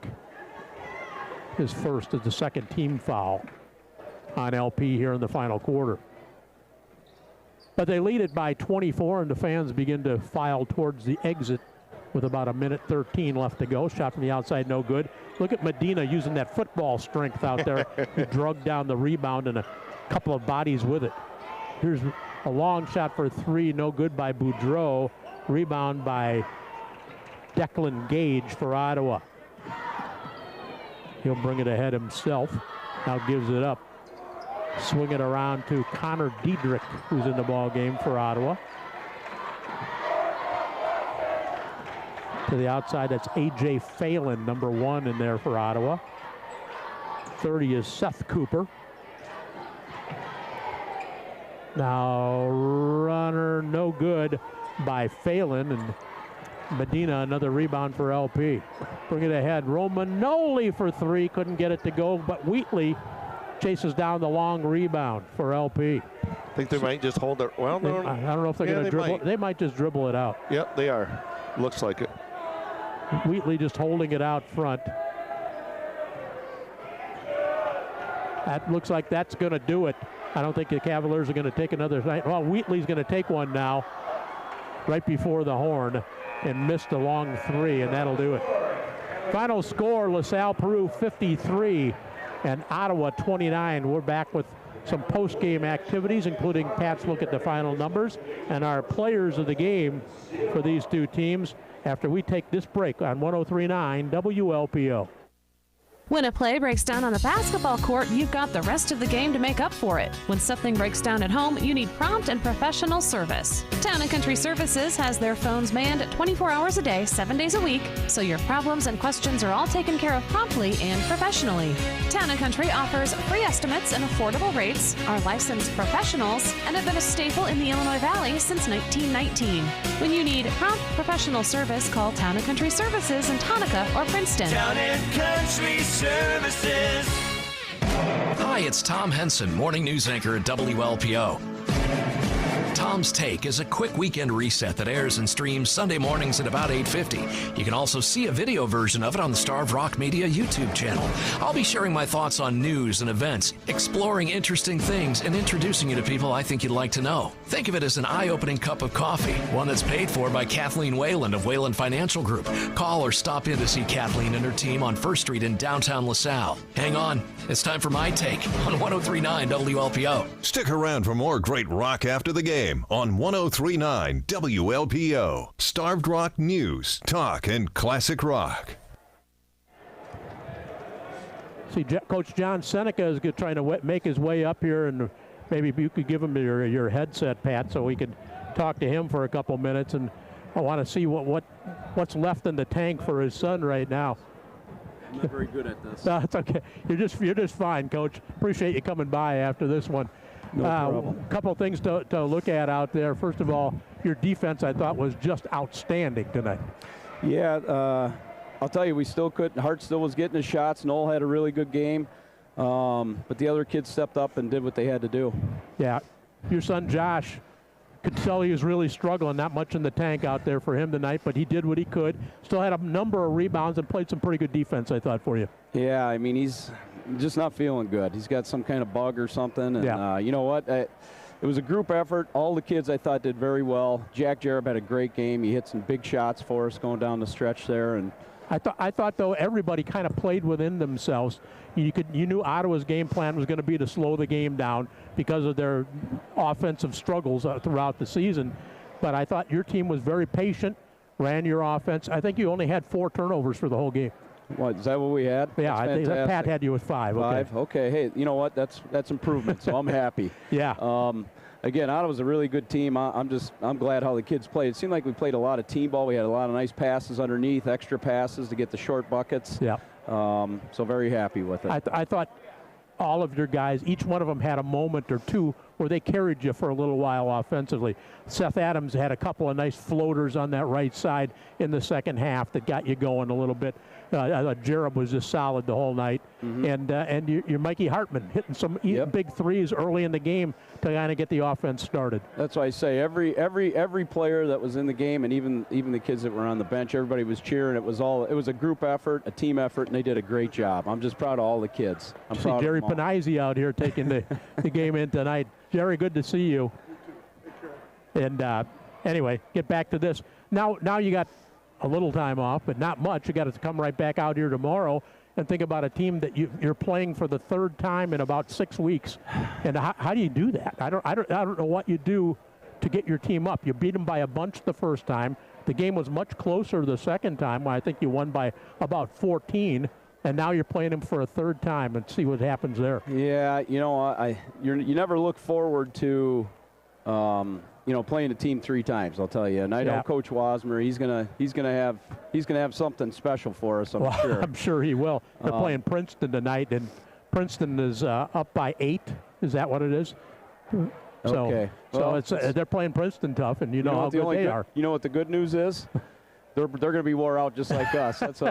His first is the second team foul on LP here in the final quarter. But they lead it by 24, and the fans begin to file towards the exit with about 1:13 left to go. Shot from the outside, no good. Look at Medina using that football strength out there. He drug down the rebound and a couple of bodies with it. Here's a long shot for 3, no good by Boudreau. Rebound by Declan Gage for Ottawa. He'll bring it ahead himself. Now gives it up. Swing it around to Connor Diedrich, who's in the ball game for Ottawa. To the outside, that's A.J. Phelan, number 1 in there for Ottawa. 30 is Seth Cooper. Now, runner no good by Phelan, and Medina another rebound for LP. Bring it ahead. Romanoli for 3, couldn't get it to go, but Wheatley chases down the long rebound for LP. I think they might just hold it. Well, no, I don't know if they're going to dribble. They might just dribble it out. Yep, they are. Looks like it. Wheatley just holding it out front. That looks like that's going to do it. I don't think the Cavaliers are going to take another night. Well, Wheatley's going to take one now right before the horn and missed a long 3, and that'll do it. Final score, LaSalle Peru 53 and Ottawa 29. We're back with some post-game activities, including Pat's look at the final numbers and our players of the game for these two teams after we take this break on 103.9 WLPO. When a play breaks down on the basketball court, you've got the rest of the game to make up for it. When something breaks down at home, you need prompt and professional service. Town & Country Services has their phones manned 24 hours a day, 7 days a week, so your problems and questions are all taken care of promptly and professionally. Town & Country offers free estimates and affordable rates, are licensed professionals, and have been a staple in the Illinois Valley since 1919. When you need prompt professional service, call Town & Country Services in Tonka or Princeton. Town & Country Services. Hi, it's Tom Henson, morning news anchor at WLPO. Tom's Take is a quick weekend reset that airs and streams Sunday mornings at about 8:50. You can also see a video version of it on the Starved Rock Media YouTube channel. I'll be sharing my thoughts on news and events, exploring interesting things, and introducing you to people I think you'd like to know. Think of it as an eye-opening cup of coffee, one that's paid for by Kathleen Wayland of Wayland Financial Group. Call or stop in to see Kathleen and her team on 1st Street in downtown LaSalle. Hang on, it's time for My Take on 103.9 WLPO. Stick around for more great rock after the game on 103.9 WLPO. Starved Rock News, Talk, and Classic Rock. See, Coach John Seneca is trying to make his way up here, and maybe you could give him your headset, Pat, so we could talk to him for a couple minutes. And I want to see what's left in the tank for his son right now. I'm not very good at this. No, it's okay. You're just fine, Coach. Appreciate you coming by after this one. No problem. A couple things to look at out there. First of all, your defense, I thought, was just outstanding tonight. Yeah, I'll tell you, we still couldn't. Hart still was getting his shots. Noel had a really good game, but the other kids stepped up and did what they had to do. Yeah, your son Josh, could tell he was really struggling. Not much in the tank out there for him tonight, but he did what he could. Still had a number of rebounds and played some pretty good defense, I thought, for you. Yeah, I mean, he's just not feeling good. He's got some kind of bug or something. And yeah. You know what? It was a group effort. All the kids, I thought, did very well. Jack Jareb had a great game. He hit some big shots for us going down the stretch there. And I thought though, everybody kind of played within themselves. You knew Ottawa's game plan was going to be to slow the game down because of their offensive struggles throughout the season. But I thought your team was very patient, ran your offense. I think you only had 4 turnovers for the whole game. What, is that what we had? Yeah, I think Pat had you with 5. 5. Okay. Hey, you know what? That's improvement. So I'm happy. Yeah. Again, Ottawa's a really good team. I'm glad how the kids played. It seemed like we played a lot of team ball. We had a lot of nice passes underneath, extra passes to get the short buckets. Yeah. So very happy with it. I thought all of your guys, each one of them had a moment or two where they carried you for a little while offensively. Seth Adams had a couple of nice floaters on that right side in the second half that got you going a little bit. I thought Jareb was just solid the whole night. Mm-hmm. And your Mikey Hartman hitting some big threes early in the game to kind of get the offense started. That's why I say every player that was in the game, and even the kids that were on the bench, everybody was cheering. It was a group effort, a team effort, and they did a great job. I'm just proud of all the kids. I'm proud Jerry of them all. Panizzi out here taking the game in tonight. Jerry, good to see you. And anyway, get back to this. Now you got a little time off, but not much. You got to come right back out here tomorrow and think about a team that you're playing for the 3rd time in about 6 weeks. And how do you do that? I don't know what you do to get your team up. You beat them by a bunch the first time. The game was much closer the second time. I think you won by about 14. And now you're playing them for a 3rd time, and see what happens there. Yeah, you know, you never look forward to, playing a team 3 times. I'll tell you. And I know Coach Wasmer, he's gonna have something special for us. I'm sure. I'm sure he will. They're playing Princeton tonight, and Princeton is up by 8. Is that what it is? So, okay. So they're playing Princeton tough, and you know how good they are. You know what the good news is? They're going to be wore out just like us. That's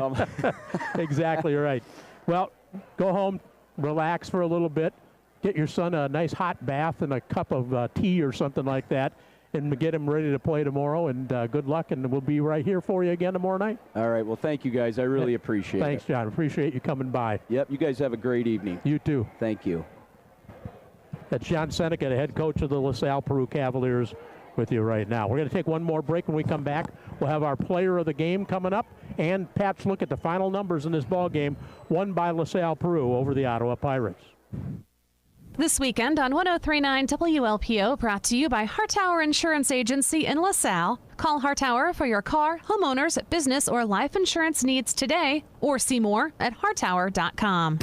exactly right. Well, go home, relax for a little bit, get your son a nice hot bath and a cup of tea or something like that, and get him ready to play tomorrow. And good luck, and we'll be right here for you again tomorrow night. All right. Well, thank you, guys. I really appreciate it. Thanks, John. Appreciate you coming by. Yep. You guys have a great evening. You too. Thank you. That's John Seneca, the head coach of the LaSalle Peru Cavaliers, with you right now. We're going to take one more break. When we come back, we'll have our player of the game coming up, and Pat's look at the final numbers in this ball game, won by LaSalle Peru over the Ottawa Pirates. This weekend on 103.9 WLPO, brought to you by Hartower Insurance Agency in LaSalle. Call Hartower for your car, homeowners, business, or life insurance needs today, or see more at hartower.com.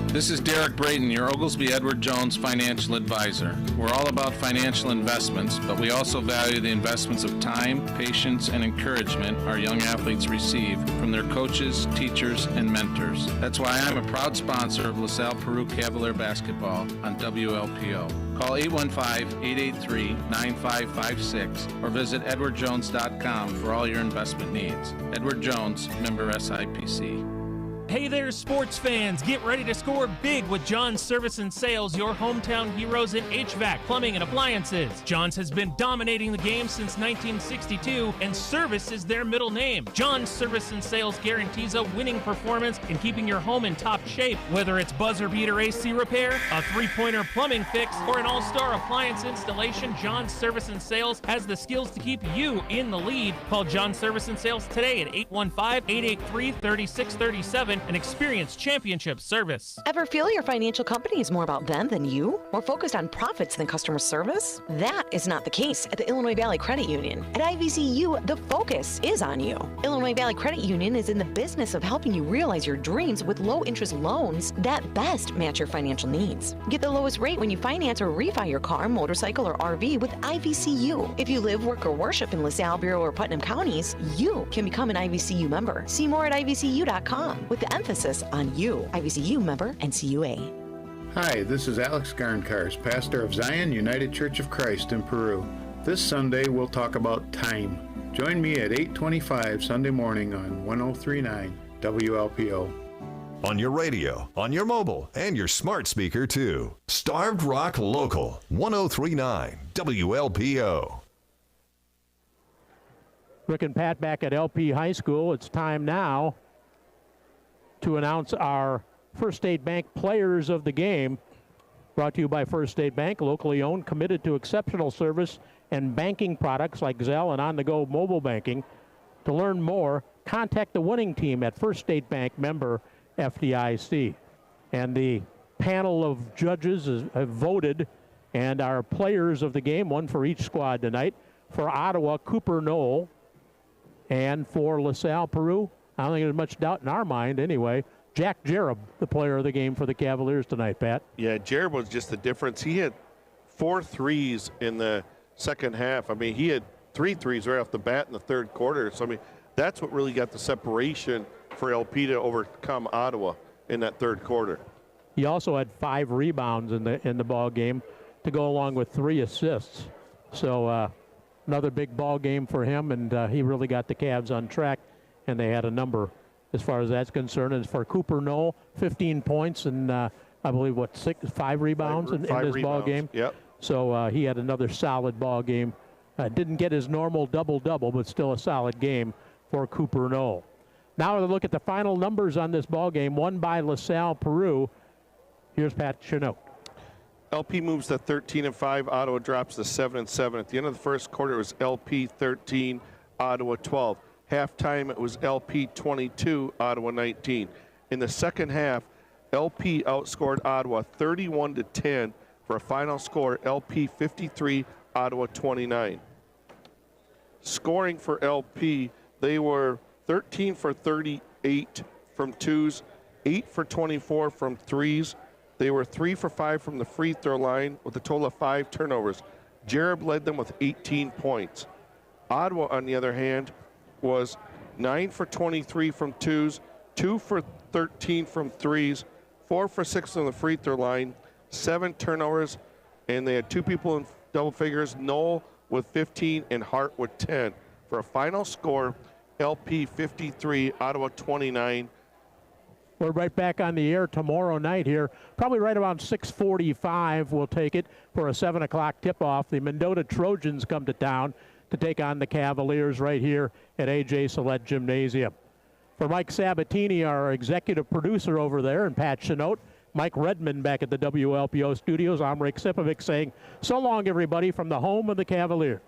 This is Derek Braden, your Oglesby Edward Jones financial advisor. We're all about financial investments, but we also value the investments of time, patience, and encouragement our young athletes receive from their coaches, teachers, and mentors. That's why I'm a proud sponsor of LaSalle Peru Cavalier basketball on WLPO. Call 815-883-9556 or visit edwardjones.com for all your investment needs. Edward Jones, member SIPC. Hey there, sports fans. Get ready to score big with John's Service and Sales, your hometown heroes in HVAC, plumbing, and appliances. John's has been dominating the game since 1962, and service is their middle name. John's Service and Sales guarantees a winning performance in keeping your home in top shape. Whether it's buzzer beater AC repair, a three-pointer plumbing fix, or an all-star appliance installation, John's Service and Sales has the skills to keep you in the lead. Call John's Service and Sales today at 815-883-3637 and experience championship service. Ever feel your financial company is more about them than you? More focused on profits than customer service? That is not the case at the Illinois Valley Credit Union. At IVCU, the focus is on you. Illinois Valley Credit Union is in the business of helping you realize your dreams with low-interest loans that best match your financial needs. Get the lowest rate when you finance or refi your car, motorcycle, or RV with IVCU. If you live, work, or worship in LaSalle, Bureau, or Putnam counties, you can become an IVCU member. See more at IVCU.com with the emphasis on you. IVCU member NCUA. Hi, this is Alex Garncars, pastor of Zion United Church of Christ in Peru. This Sunday we'll talk about time. Join me at 8:25 Sunday morning on 103.9 WLPO. On your radio, on your mobile, and your smart speaker too. Starved Rock Local, 103.9 WLPO. Rick and Pat back at LP High School. It's time now to announce our First State Bank players of the game. Brought to you by First State Bank, locally owned, committed to exceptional service and banking products like Zelle and on-the-go mobile banking. To learn more, contact the winning team at First State Bank, member FDIC. And the panel of judges have voted, and our players of the game, one for each squad tonight. For Ottawa, Cooper Knoll, and for LaSalle Peru, I don't think there's much doubt in our mind anyway, Jack Jerub, the player of the game for the Cavaliers tonight, Pat. Yeah, Jerub was just the difference. He had 4 threes in the second half. I mean, he had 3 threes right off the bat in the third quarter. So, I mean, that's what really got the separation for LP to overcome Ottawa in that third quarter. He also had 5 rebounds in the ball game to go along with 3 assists. So another big ball game for him, and he really got the Cavs on track, and they had a number as far as that's concerned. And for Cooper Knoll, 15 points and I believe, 5 rebounds in this ball game. Yep. So he had another solid ball game. Didn't get his normal double-double, but still a solid game for Cooper Knoll. Now to look at the final numbers on this ball game, won by LaSalle Peru. Here's Pat Chinook. LP moves to 13-5. Ottawa drops to 7-7. At the end of the first quarter, it was LP 13, Ottawa 12. Halftime, it was LP 22, Ottawa 19. In the second half, LP outscored Ottawa 31-10 for a final score, LP 53, Ottawa 29. Scoring for LP, they were 13 for 38 from twos, 8 for 24 from threes. They were 3 for 5 from the free throw line with a total of 5 turnovers. Jerub led them with 18 points. Ottawa, on the other hand, was 9 for 23 from twos, 2 for 13 from threes, 4 for 6 on the free throw line, 7 turnovers, and they had 2 people in double figures, Knoll with 15 and Hart with 10. For a final score, LP 53, Ottawa 29. We're right back on the air tomorrow night here, probably right around 6:45. We'll take it for a 7 o'clock tip-off. The Mendota Trojans come to town to take on the Cavaliers right here at A.J. Sellett Gymnasium. For Mike Sabatini, our executive producer over there, and Pat Chinook, Mike Redmond back at the WLPO studios, I'm Rick Sipovic saying so long, everybody, from the home of the Cavaliers.